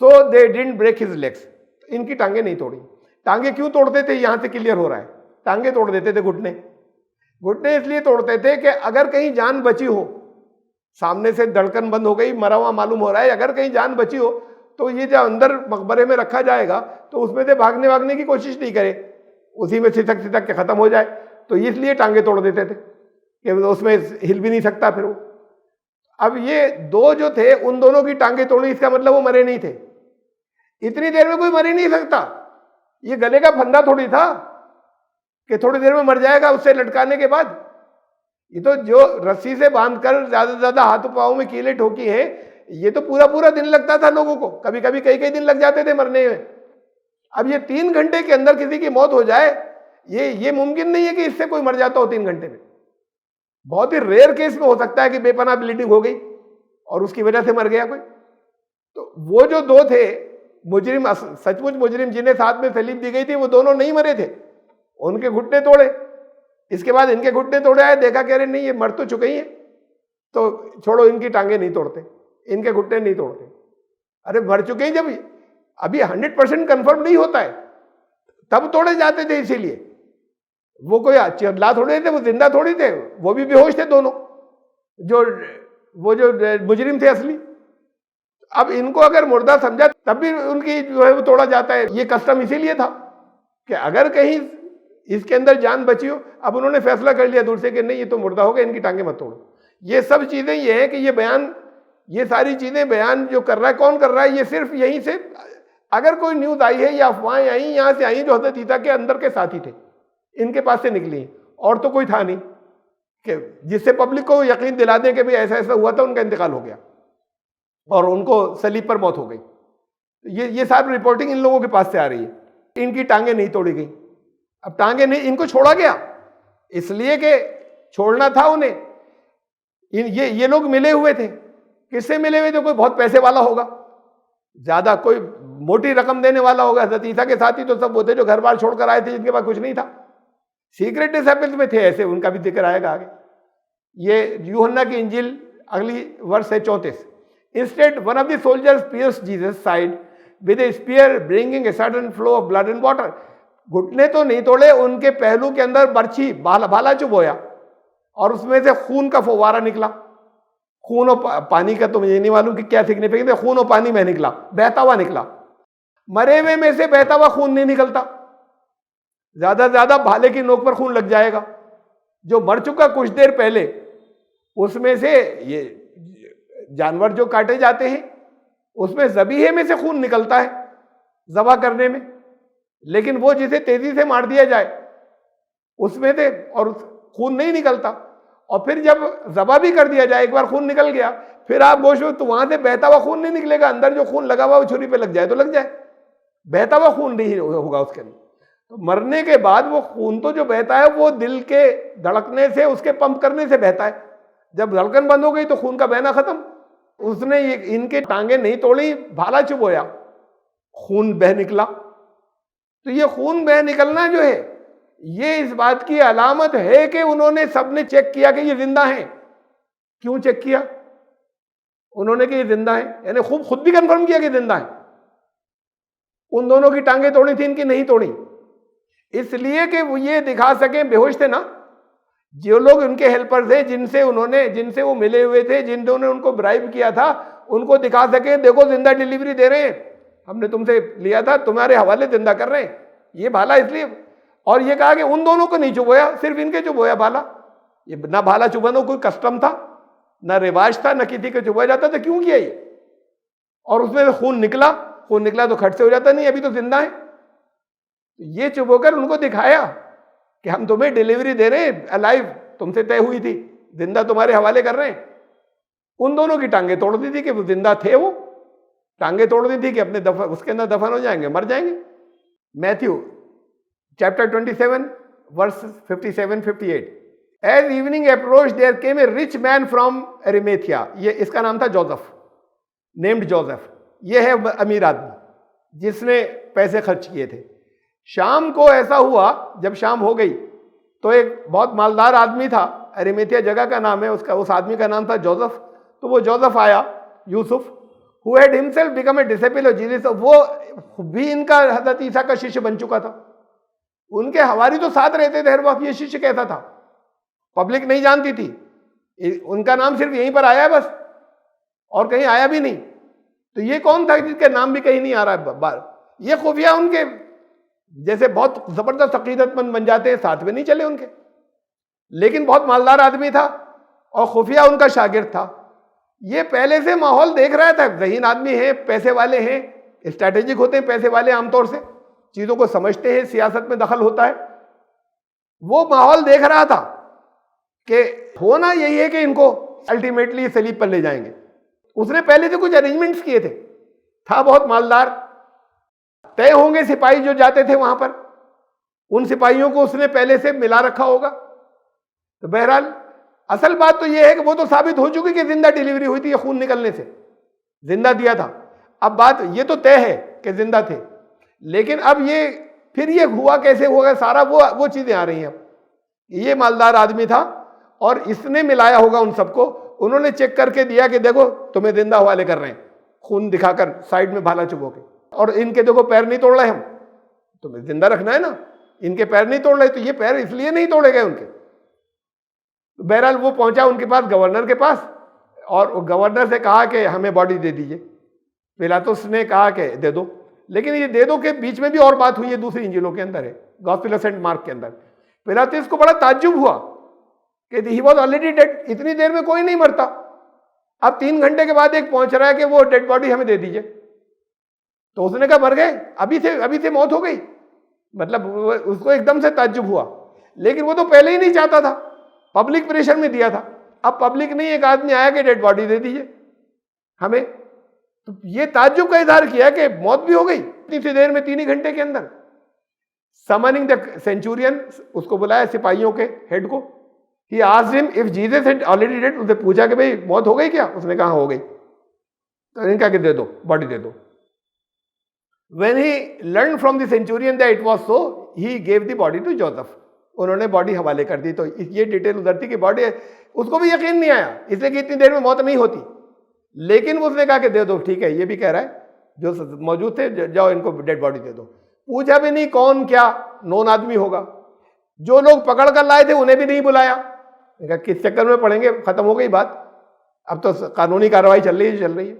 So they didn't break his legs. ان کی ٹانگیں نہیں توڑی. ٹانگیں کیوں توڑتے تھے یہاں سے کلیئر ہو رہا ہے. ٹانگیں توڑ دیتے تھے, گھٹنے اس لیے توڑتے تھے کہ اگر کہیں جان بچی ہو, سامنے سے دھڑکن بند ہو گئی, مرا ہوا معلوم ہو رہا ہے, اگر کہیں جان بچی ہو تو یہ جو اندر مقبرے میں رکھا جائے گا تو اس میں سے بھاگنے کی کوشش نہیں کرے, اسی میں سسک کے ختم ہو جائے. تو اس لیے ٹانگیں توڑ دیتے تھے کہ اس میں ہل بھی نہیں سکتا پھر وہ. اب یہ 2 جو تھے ان دونوں کی ٹانگیں توڑی, اس کا مطلب وہ مرے نہیں تھے. اتنی دیر میں کوئی مر ہی نہیں سکتا. یہ گلے کا پھندا تھوڑی تھا کہ تھوڑی دیر میں مر جائے گا اس سے لٹکانے کے بعد. یہ تو جو رسی سے باندھ کر زیادہ سے زیادہ ہاتھ پاؤں میں کیلیں ٹھوکی ہیں, یہ تو پورا دن لگتا تھا لوگوں کو, کبھی کئی دن لگ جاتے تھے مرنے میں. اب یہ 3 گھنٹے کے اندر کسی کی موت ہو جائے, یہ ممکن نہیں ہے کہ اس سے کوئی مر جاتا ہو 3 گھنٹے میں. بہت ہی ریئر کیس میں ہو سکتا ہے کہ بے پناہ بلیڈنگ ہو گئی اور اس کی وجہ سے مر گیا کوئی. تو وہ جو 2 تھے مجرم, سچ مچ مجرم, جنہیں ساتھ میں صلیب دی گئی تھی, وہ دونوں نہیں مرے تھے. ان کے گھٹنے توڑے, اس کے بعد ان کے گھٹنے توڑے آئے, دیکھا کہ ارے نہیں یہ مر تو چکے ہی ہیں, تو چھوڑو ان کی ٹانگیں نہیں توڑتے, ان کے گھٹنے نہیں توڑتے. ارے مر چکے ہیں, جب ابھی 100% کنفرم نہیں ہوتا ہے تب توڑے جاتے تھے. اسی لیے وہ کوئی چلا تھوڑے تھے, وہ زندہ تھوڑی تھے, وہ بھی بے ہوش تھے دونوں, وہ جو مجرم تھے اصلی. اب ان کو اگر مردہ سمجھا تب بھی ان کی جو ہے وہ توڑا جاتا ہے. یہ کسٹم اسی لیے تھا کہ اگر کہیں اس کے اندر جان بچی ہو. اب انہوں نے فیصلہ کر لیا دور سے کہ نہیں یہ تو مردہ ہو گیا, ان کی ٹانگیں مت توڑو. یہ سب چیزیں یہ ہیں کہ یہ ساری چیزیں بیان جو کر رہا ہے, کون کر رہا ہے؟ یہ صرف یہیں سے اگر کوئی نیوز آئی ہے یا افواہیں آئیں یہاں سے آئیں جو حضرت عیسیٰ کے اندر کے ساتھی تھے, ان کے پاس سے نکلی ہیں, اور تو کوئی تھا نہیں کہ جس سے پبلک کو یقین دلا دیں کہ بھی ایسا ہوا تھا, ان کا انتقال ہو گیا اور ان کو صلیب پر موت ہو گئی. یہ ساری رپورٹنگ ان لوگوں کے پاس سے آ رہی ہے. ان کی ٹانگیں نہیں توڑی گئیں. اب ٹانگیں نہیں, ان کو چھوڑا گیا اس لیے کہ چھوڑنا تھا انہیں. یہ لوگ ملے ہوئے تھے. کس سے ملے ہوئے تھے؟ کوئی بہت پیسے والا ہوگا, زیادہ کوئی موٹی رقم دینے والا ہوگا. حضرت عیسیٰ کے ساتھی تو سب وہ تھے جو گھر بار چھوڑ کر آئے تھے, جن کے پاس کچھ نہیں تھا. سیکرٹ ڈسپلس میں تھے ایسے, ان کا بھی ذکر آئے گا آگے. یہ یوحنا کی انجیل اگلی ورس ہے 34. Instead, one of the soldiers pierced Jesus' side with a spear, bringing a sudden flow of blood and water. گھٹنے تو نہیں توڑے, ان کے پہلو کے اندر برچھی بھالا چبھویا اور اس میں سے خون کا فوارہ نکلا. خون اور پانی کا تو مجھے نہیں معلوم کہ کیا سگنیفیکینس ہے, خون اور پانی میں نکلا, بہتا ہوا نکلا. مرے ہوئے میں سے بہتا ہوا خون نہیں نکلتا, زیادہ سے زیادہ بھالے کی نوک پر خون لگ جائے گا. جو مر چکا کچھ دیر پہلے اس میں سے یہ جانور جو کاٹے جاتے ہیں اس میں ذبیحے میں سے خون نکلتا ہے ذبح کرنے میں، لیکن وہ جسے تیزی سے مار دیا جائے اس میں سے اور خون نہیں نکلتا، اور پھر جب ذبح بھی کر دیا جائے ایک بار خون نکل گیا پھر آپ گوشت تو وہاں سے بہتا ہوا خون نہیں نکلے گا، اندر جو خون لگا ہوا وہ چھری پہ لگ جائے تو لگ جائے، بہتا ہوا خون نہیں ہوگا اس کے اندر۔ تو مرنے کے بعد وہ خون تو جو بہتا ہے وہ دل کے دھڑکنے سے، اس کے پمپ کرنے سے بہتا ہے، جب دھڑکن بند ہو گئی تو خون کا بہنا ختم۔ اس نے ان کے ٹانگیں نہیں توڑی، بھالا چبویا، خون بہ نکلا۔ تو یہ خون بہ نکلنا جو ہے یہ اس بات کی علامت ہے کہ انہوں نے سب نے چیک کیا کہ یہ زندہ ہیں۔ کیوں چیک کیا انہوں نے کہ یہ زندہ ہیں؟ یعنی خود بھی کنفرم کیا کہ زندہ ہیں۔ ان دونوں کی ٹانگیں توڑی تھی، ان کی نہیں توڑی، اس لیے کہ وہ یہ دکھا سکیں، بے ہوش تھے نا جو لوگ ان کے ہیلپر تھے، جن سے وہ ملے ہوئے تھے، جنہوں نے ان کو برائب کیا تھا، ان کو دکھا سکیں دیکھو زندہ ڈیلیوری دے رہے ہیں، ہم نے تم سے لیا تھا، تمہارے حوالے زندہ کر رہے ہیں، یہ بھالا اس لیے۔ اور یہ کہا کہ ان دونوں کو نہیں چبویا، صرف ان کے چبویا بھالا۔ یہ نہ بھالا چبانا کوئی کسٹم تھا، نہ رواج تھا، نہ کسی کو چبویا جاتا تھا، کیوں کیا یہ؟ اور اس میں سے خون نکلا تو کھٹ سے ہو جاتا نہیں، ابھی تو زندہ ہے۔ یہ چبو کر ان کو دکھایا کہ ہم تمہیں ڈیلیوری دے رہے ہیں الائیو، تم سے طے ہوئی تھی، زندہ تمہارے حوالے کر رہے ہیں۔ ان دونوں کی ٹانگیں توڑ دی تھی کہ وہ زندہ تھے، وہ ٹانگیں توڑ دی تھی کہ اپنے اس کے اندر دفن ہو جائیں گے، مر جائیں گے۔ Matthew chapter 27 verse 57-58۔ As evening approach there came a rich man from Arimathea, یہ اس کا نام تھا جوزف، نیمڈ جوزف، یہ ہے امیر آدمی جس نے پیسے خرچ کیے تھے۔ شام کو ایسا ہوا، جب شام ہو گئی تو ایک بہت مالدار آدمی تھا، ایریمیتھیا جگہ کا نام ہے، اس آدمی کا نام تھا جوزف۔ تو وہ جوزف آیا، یوسف، who had himself become a disciple of Jesus، وہ بھی ان کا حضرت عیسیٰ کا شیشیہ بن چکا تھا۔ ان کے حواری تو ساتھ رہتے تھے ہر وقت، یہ شیشیہ کیسا تھا پبلک نہیں جانتی تھی، ان کا نام صرف یہیں پر آیا ہے بس، اور کہیں آیا بھی نہیں۔ تو یہ کون تھا جس کے نام بھی کہیں نہیں آ رہا ہے؟ یہ خفیہ ان کے جیسے بہت زبردست عقیدت مند بن جاتے ہیں، ساتھ میں نہیں چلے ان کے، لیکن بہت مالدار آدمی تھا اور خفیہ ان کا شاگرد تھا۔ یہ پہلے سے ماحول دیکھ رہا تھا، ذہین آدمی ہے، پیسے والے ہیں، اسٹریٹجک ہوتے ہیں پیسے والے، عام طور سے چیزوں کو سمجھتے ہیں، سیاست میں دخل ہوتا ہے۔ وہ ماحول دیکھ رہا تھا کہ ہونا یہی ہے کہ ان کو الٹیمیٹلی سلیب پر لے جائیں گے۔ اس نے پہلے سے کچھ ارینجمنٹس کیے تھے، تھا بہت مالدار، طے ہوں گے سپاہی جو جاتے تھے وہاں پر، ان سپاہیوں کو اس نے پہلے سے ملا رکھا ہوگا۔ تو بہرحال اصل بات تو یہ ہے کہ وہ تو ثابت ہو چکی کہ زندہ ڈیلیوری ہوئی تھی، یہ خون نکلنے سے زندہ دیا تھا۔ اب بات یہ تو طے ہے کہ زندہ تھے، لیکن اب یہ پھر یہ ہوا کیسے ہوگا، سارا وہ چیزیں آ رہی ہیں۔ اب یہ مالدار آدمی تھا اور اس نے ملایا ہوگا ان سب کو، انہوں نے چیک کر کے دیا کہ دیکھو تمہیں زندہ حوالے کر رہے ہیں، خون دکھا کر سائڈ میں بھالا چبو کے، اور ان کے دیکھو پیر نہیں توڑ رہے، ہم تمہیں زندہ رکھنا ہے نا، ان کے پیر نہیں توڑ رہے، تو یہ پیر اس لیے نہیں توڑے گئے ان کے۔ بہرحال وہ پہنچا ان کے پاس، گورنر کے پاس، اور گورنر سے کہا کہ ہمیں باڈی دے دیجئے۔ پلاطس نے کہا کہ دے دو، لیکن یہ دے دو کے بیچ میں بھی اور بات ہوئی ہے، دوسری انجیلوں کے اندر ہے، گاسپل آف سینٹ مارک کے اندر۔ پلاطس کو بڑا تعجب ہوا کہ ہی واز آلریڈی ڈیڈ، اتنی دیر میں کوئی نہیں مرتا، اب 3 گھنٹے کے بعد ایک پہنچ رہا ہے کہ وہ ڈیڈ باڈی ہمیں دے دیجئے۔ تو اس نے کہا مر گئے، ابھی سے موت ہو گئی، مطلب اس کو ایک دم سے تعجب ہوا، لیکن وہ تو پہلے ہی نہیں چاہتا تھا، پبلک پریشر میں دیا تھا، اب پبلک نہیں، ایک آدمی آیا کہ ڈیڈ باڈی دے دیجئے ہمیں، تو یہ تعجب کا اظہار کیا کہ موت بھی ہو گئی اتنی سی دیر میں، 3 ہی گھنٹے کے اندر۔ سمننگ دا سینچورین، اس کو بلایا سپاہیوں کے ہیڈ کو، he asked him if Jesus had already dead، اسے پوچھا کہ بھئی موت ہو گئی کیا؟ اس نے کہا ہو گئی، تو انہوں نے کہا کہ دے دو باڈی دے دو۔ when he learned from the centurion that it was so he gave the body to Joseph، انہوں نے باڈی حوالے کر دی۔ تو یہ ڈیٹیل ادھر تھی کہ باڈی، اس کو بھی یقین نہیں آیا اس لیے کہ اتنی دیر میں موت نہیں ہوتی، لیکن اس نے کہا کہ دے دو، ٹھیک ہے، یہ بھی کہہ رہا ہے جو موجود تھے جاؤ ان کو ڈیڈ باڈی دے دو۔ پوچھا بھی نہیں کون کیا، نون آدمی ہوگا، جو لوگ پکڑ کر لائے تھے انہیں بھی نہیں بلایا، کہا کس چکر میں پڑیں گے، ختم ہو گئی بات، اب تو قانونی کارروائی چل رہی ہے۔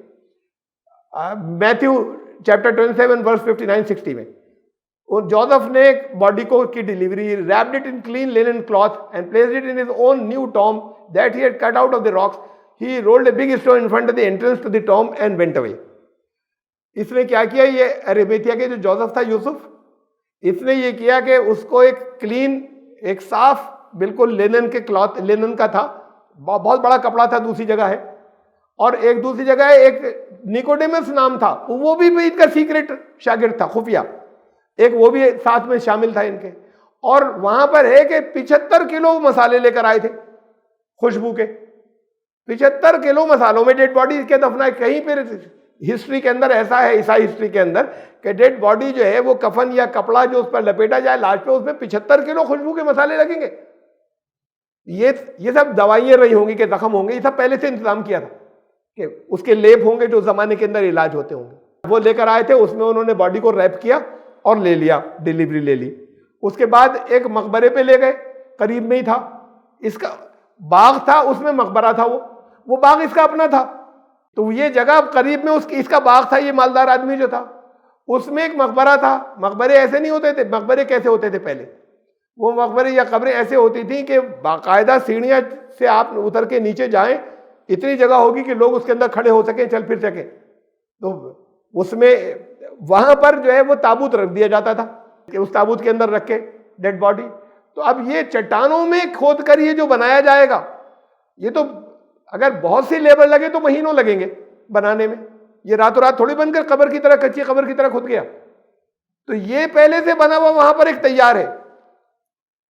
میتھیو چیپٹر 27 ورس 59-60 میں اور جوزف نے باڈی کو کی delivery, wrapped it in clean linen cloth and placed it in his own new tomb that he had cut out of the rocks. He rolled a big stone in front of the entrance to the tomb and went away. اس نے کیا کیا, یہ ارمیتھیا کے جو جوزف تھا یوسف, اس نے یہ کیا کہ اس کو ایک کلین, ایک صاف بالکل لینن کے کلاتھ, لینن کا تھا, بہت بڑا کپڑا تھا, دوسری جگہ ہے, اور ایک دوسری جگہ ہے ایک نیکوڈیمس نام تھا, وہ بھی ان کا سیکرٹ شاگرد تھا, خفیہ ایک, وہ بھی ساتھ میں شامل تھا ان کے. اور وہاں پر ہے کہ 75 کلو مسالے لے کر آئے تھے خوشبو کے, 75 کلو مسالوں میں ڈیڈ باڈی کے دفنائے. کہیں پہ ہسٹری کے اندر ایسا ہے, عیسائی ہسٹری کے اندر, کہ ڈیڈ باڈی جو ہے وہ کفن یا کپڑا جو اس پر لپیٹا جائے لاش پہ, اس میں 75 کلو خوشبو کے مسالے لگیں گے. یہ سب دوائیاں رہی ہوں گی کہ زخم ہوں گے, یہ سب پہلے سے انتظام کیا تھا کہ اس کے لیپ ہوں گے جو زمانے کے اندر علاج ہوتے ہوں گے. وہ لے کر آئے تھے, اس میں انہوں نے باڈی کو ریپ کیا اور لے لیا, ڈلیوری لے لی. اس کے بعد ایک مقبرے پہ لے گئے, قریب میں ہی تھا, اس کا باغ تھا, اس میں مقبرہ تھا, وہ باغ اس کا اپنا تھا. تو یہ جگہ قریب میں اس کا باغ تھا, یہ مالدار آدمی جو تھا, اس میں ایک مقبرہ تھا. مقبرے ایسے نہیں ہوتے تھے, مقبرے کیسے ہوتے تھے پہلے, وہ مقبرے یا قبریں ایسے ہوتی تھیں کہ باقاعدہ سیڑھیاں سے آپ اتر کے نیچے جائیں, اتنی جگہ ہوگی کہ لوگ اس کے اندر کھڑے ہو سکیں, چل پھر سکیں. تو اس میں وہاں پر جو ہے وہ تابوت رکھ دیا جاتا تھا کہ اس تابوت کے اندر رکھ کے ڈیڈ باڈی. تو اب یہ چٹانوں میں کھود کر یہ جو بنایا جائے گا, یہ تو اگر بہت سی لیبر لگے تو مہینوں لگیں گے بنانے میں, یہ راتوں رات تھوڑی بن کر قبر کی طرح, کچی قبر کی طرح کھد گیا. تو یہ پہلے سے بنا ہوا وہاں پر ایک تیار ہے.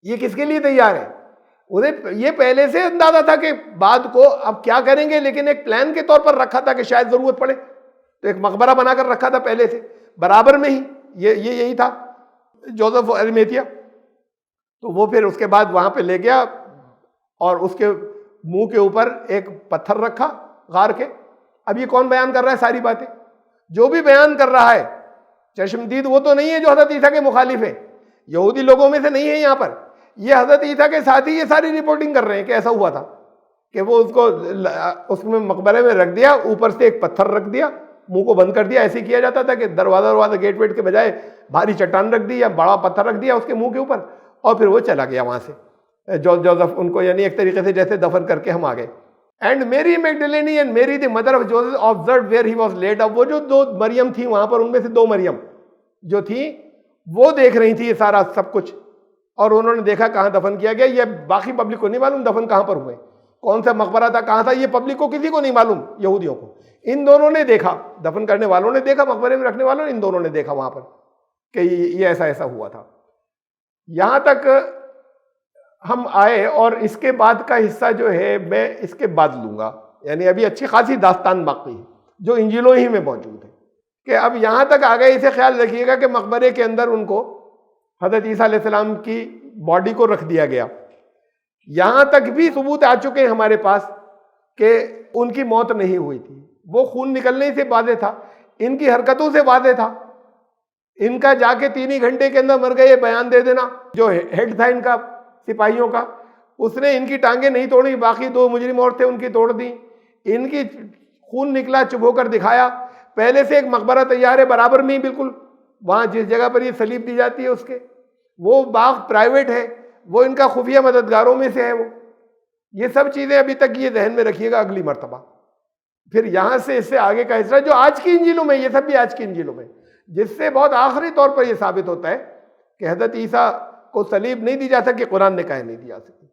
یہ کس کے لیے تیار ہے, انہیں یہ پہلے سے اندازہ تھا کہ بعد کو اب کیا کریں گے, لیکن ایک پلان کے طور پر رکھا تھا کہ شاید ضرورت پڑے, تو ایک مقبرہ بنا کر رکھا تھا پہلے سے برابر میں ہی. یہی تھا جوزف ارمیتھیا. تو وہ پھر اس کے بعد وہاں پہ لے گیا اور اس کے منہ کے اوپر ایک پتھر رکھا غار کے. اب یہ کون بیان کر رہا ہے ساری باتیں؟ جو بھی بیان کر رہا ہے چشمدید وہ تو نہیں ہے جو حضرت عیسیٰ کے مخالف ہے, یہودی لوگوں میں سے نہیں ہے یہاں پر. یہ حضرت عیسیٰ کے ساتھ ہی یہ ساری رپورٹنگ کر رہے ہیں کہ ایسا ہوا تھا کہ وہ اس کو اس میں مقبرے میں رکھ دیا, اوپر سے ایک پتھر رکھ دیا, منہ کو بند کر دیا. ایسے کیا جاتا تھا کہ دروازہ گیٹ ویٹ کے بجائے بھاری چٹان رکھ دی یا بڑا پتھر رکھ دیا اس کے منہ کے اوپر, اور پھر وہ چلا گیا وہاں سے. جوزف ان کو یعنی ایک طریقے سے جیسے دفن کر کے ہم آ گئے. اینڈ میری Magdalene and Mary the mother of Joseph observed where he was laid up. وہ جو 2 مریم تھیں وہاں پر, ان میں سے 2 مریم جو تھیں وہ دیکھ رہی تھی یہ سارا سب کچھ, اور انہوں نے دیکھا کہاں دفن کیا گیا. یہ باقی پبلک کو نہیں معلوم دفن کہاں پر ہوئے, کون سا مقبرہ تھا, کہاں تھا, یہ پبلک کو کسی کو نہیں معلوم, یہودیوں کو. ان دونوں نے دیکھا, دفن کرنے والوں نے دیکھا, مقبرے میں رکھنے والوں نے, ان دونوں نے دیکھا وہاں پر کہ یہ ایسا ہوا تھا. یہاں تک ہم آئے, اور اس کے بعد کا حصہ جو ہے میں اس کے بعد لوں گا. یعنی ابھی اچھی خاصی داستان باقی ہے جو انجیلوں ہی میں موجود ہے, کہ اب یہاں تک آ گئے. اسے خیال رکھیے گا کہ مقبرے کے اندر ان کو حضرت عیسیٰ علیہ السلام کی باڈی کو رکھ دیا گیا. یہاں تک بھی ثبوت آ چکے ہیں ہمارے پاس کہ ان کی موت نہیں ہوئی تھی. وہ خون نکلنے سے واضح تھا, ان کی حرکتوں سے واضح تھا. ان کا جا کے 3 ہی گھنٹے کے اندر مر گئے یہ بیان دے دینا. جو ہیڈ تھا ان کا سپاہیوں کا, اس نے ان کی ٹانگیں نہیں توڑی, باقی 2 مجرم اور تھے ان کی توڑ دی. ان کی خون نکلا, چپ ہو کر دکھایا. پہلے سے ایک مقبرہ تیار ہے برابر میں ہی بالکل, وہاں جس جگہ پر یہ سلیب دی جاتی ہے اس کے, وہ باغ پرائیویٹ ہے, وہ ان کا خفیہ مددگاروں میں سے ہے. وہ یہ سب چیزیں ابھی تک یہ ذہن میں رکھیے گا. اگلی مرتبہ پھر یہاں سے اس سے آگے کا حصہ جو آج کی انجیلوں میں, یہ سب بھی آج کی انجیلوں میں, جس سے بہت آخری طور پر یہ ثابت ہوتا ہے کہ حضرت عیسیٰ کو صلیب نہیں دی جا سکی, قرآن نے کہا نہیں دی جا سکی.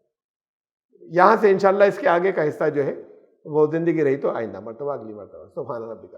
یہاں سے انشاءاللہ اس کے آگے کا حصہ جو ہے وہ زندگی رہی تو آئندہ مرتبہ, اگلی مرتبہ. سبحان ربک.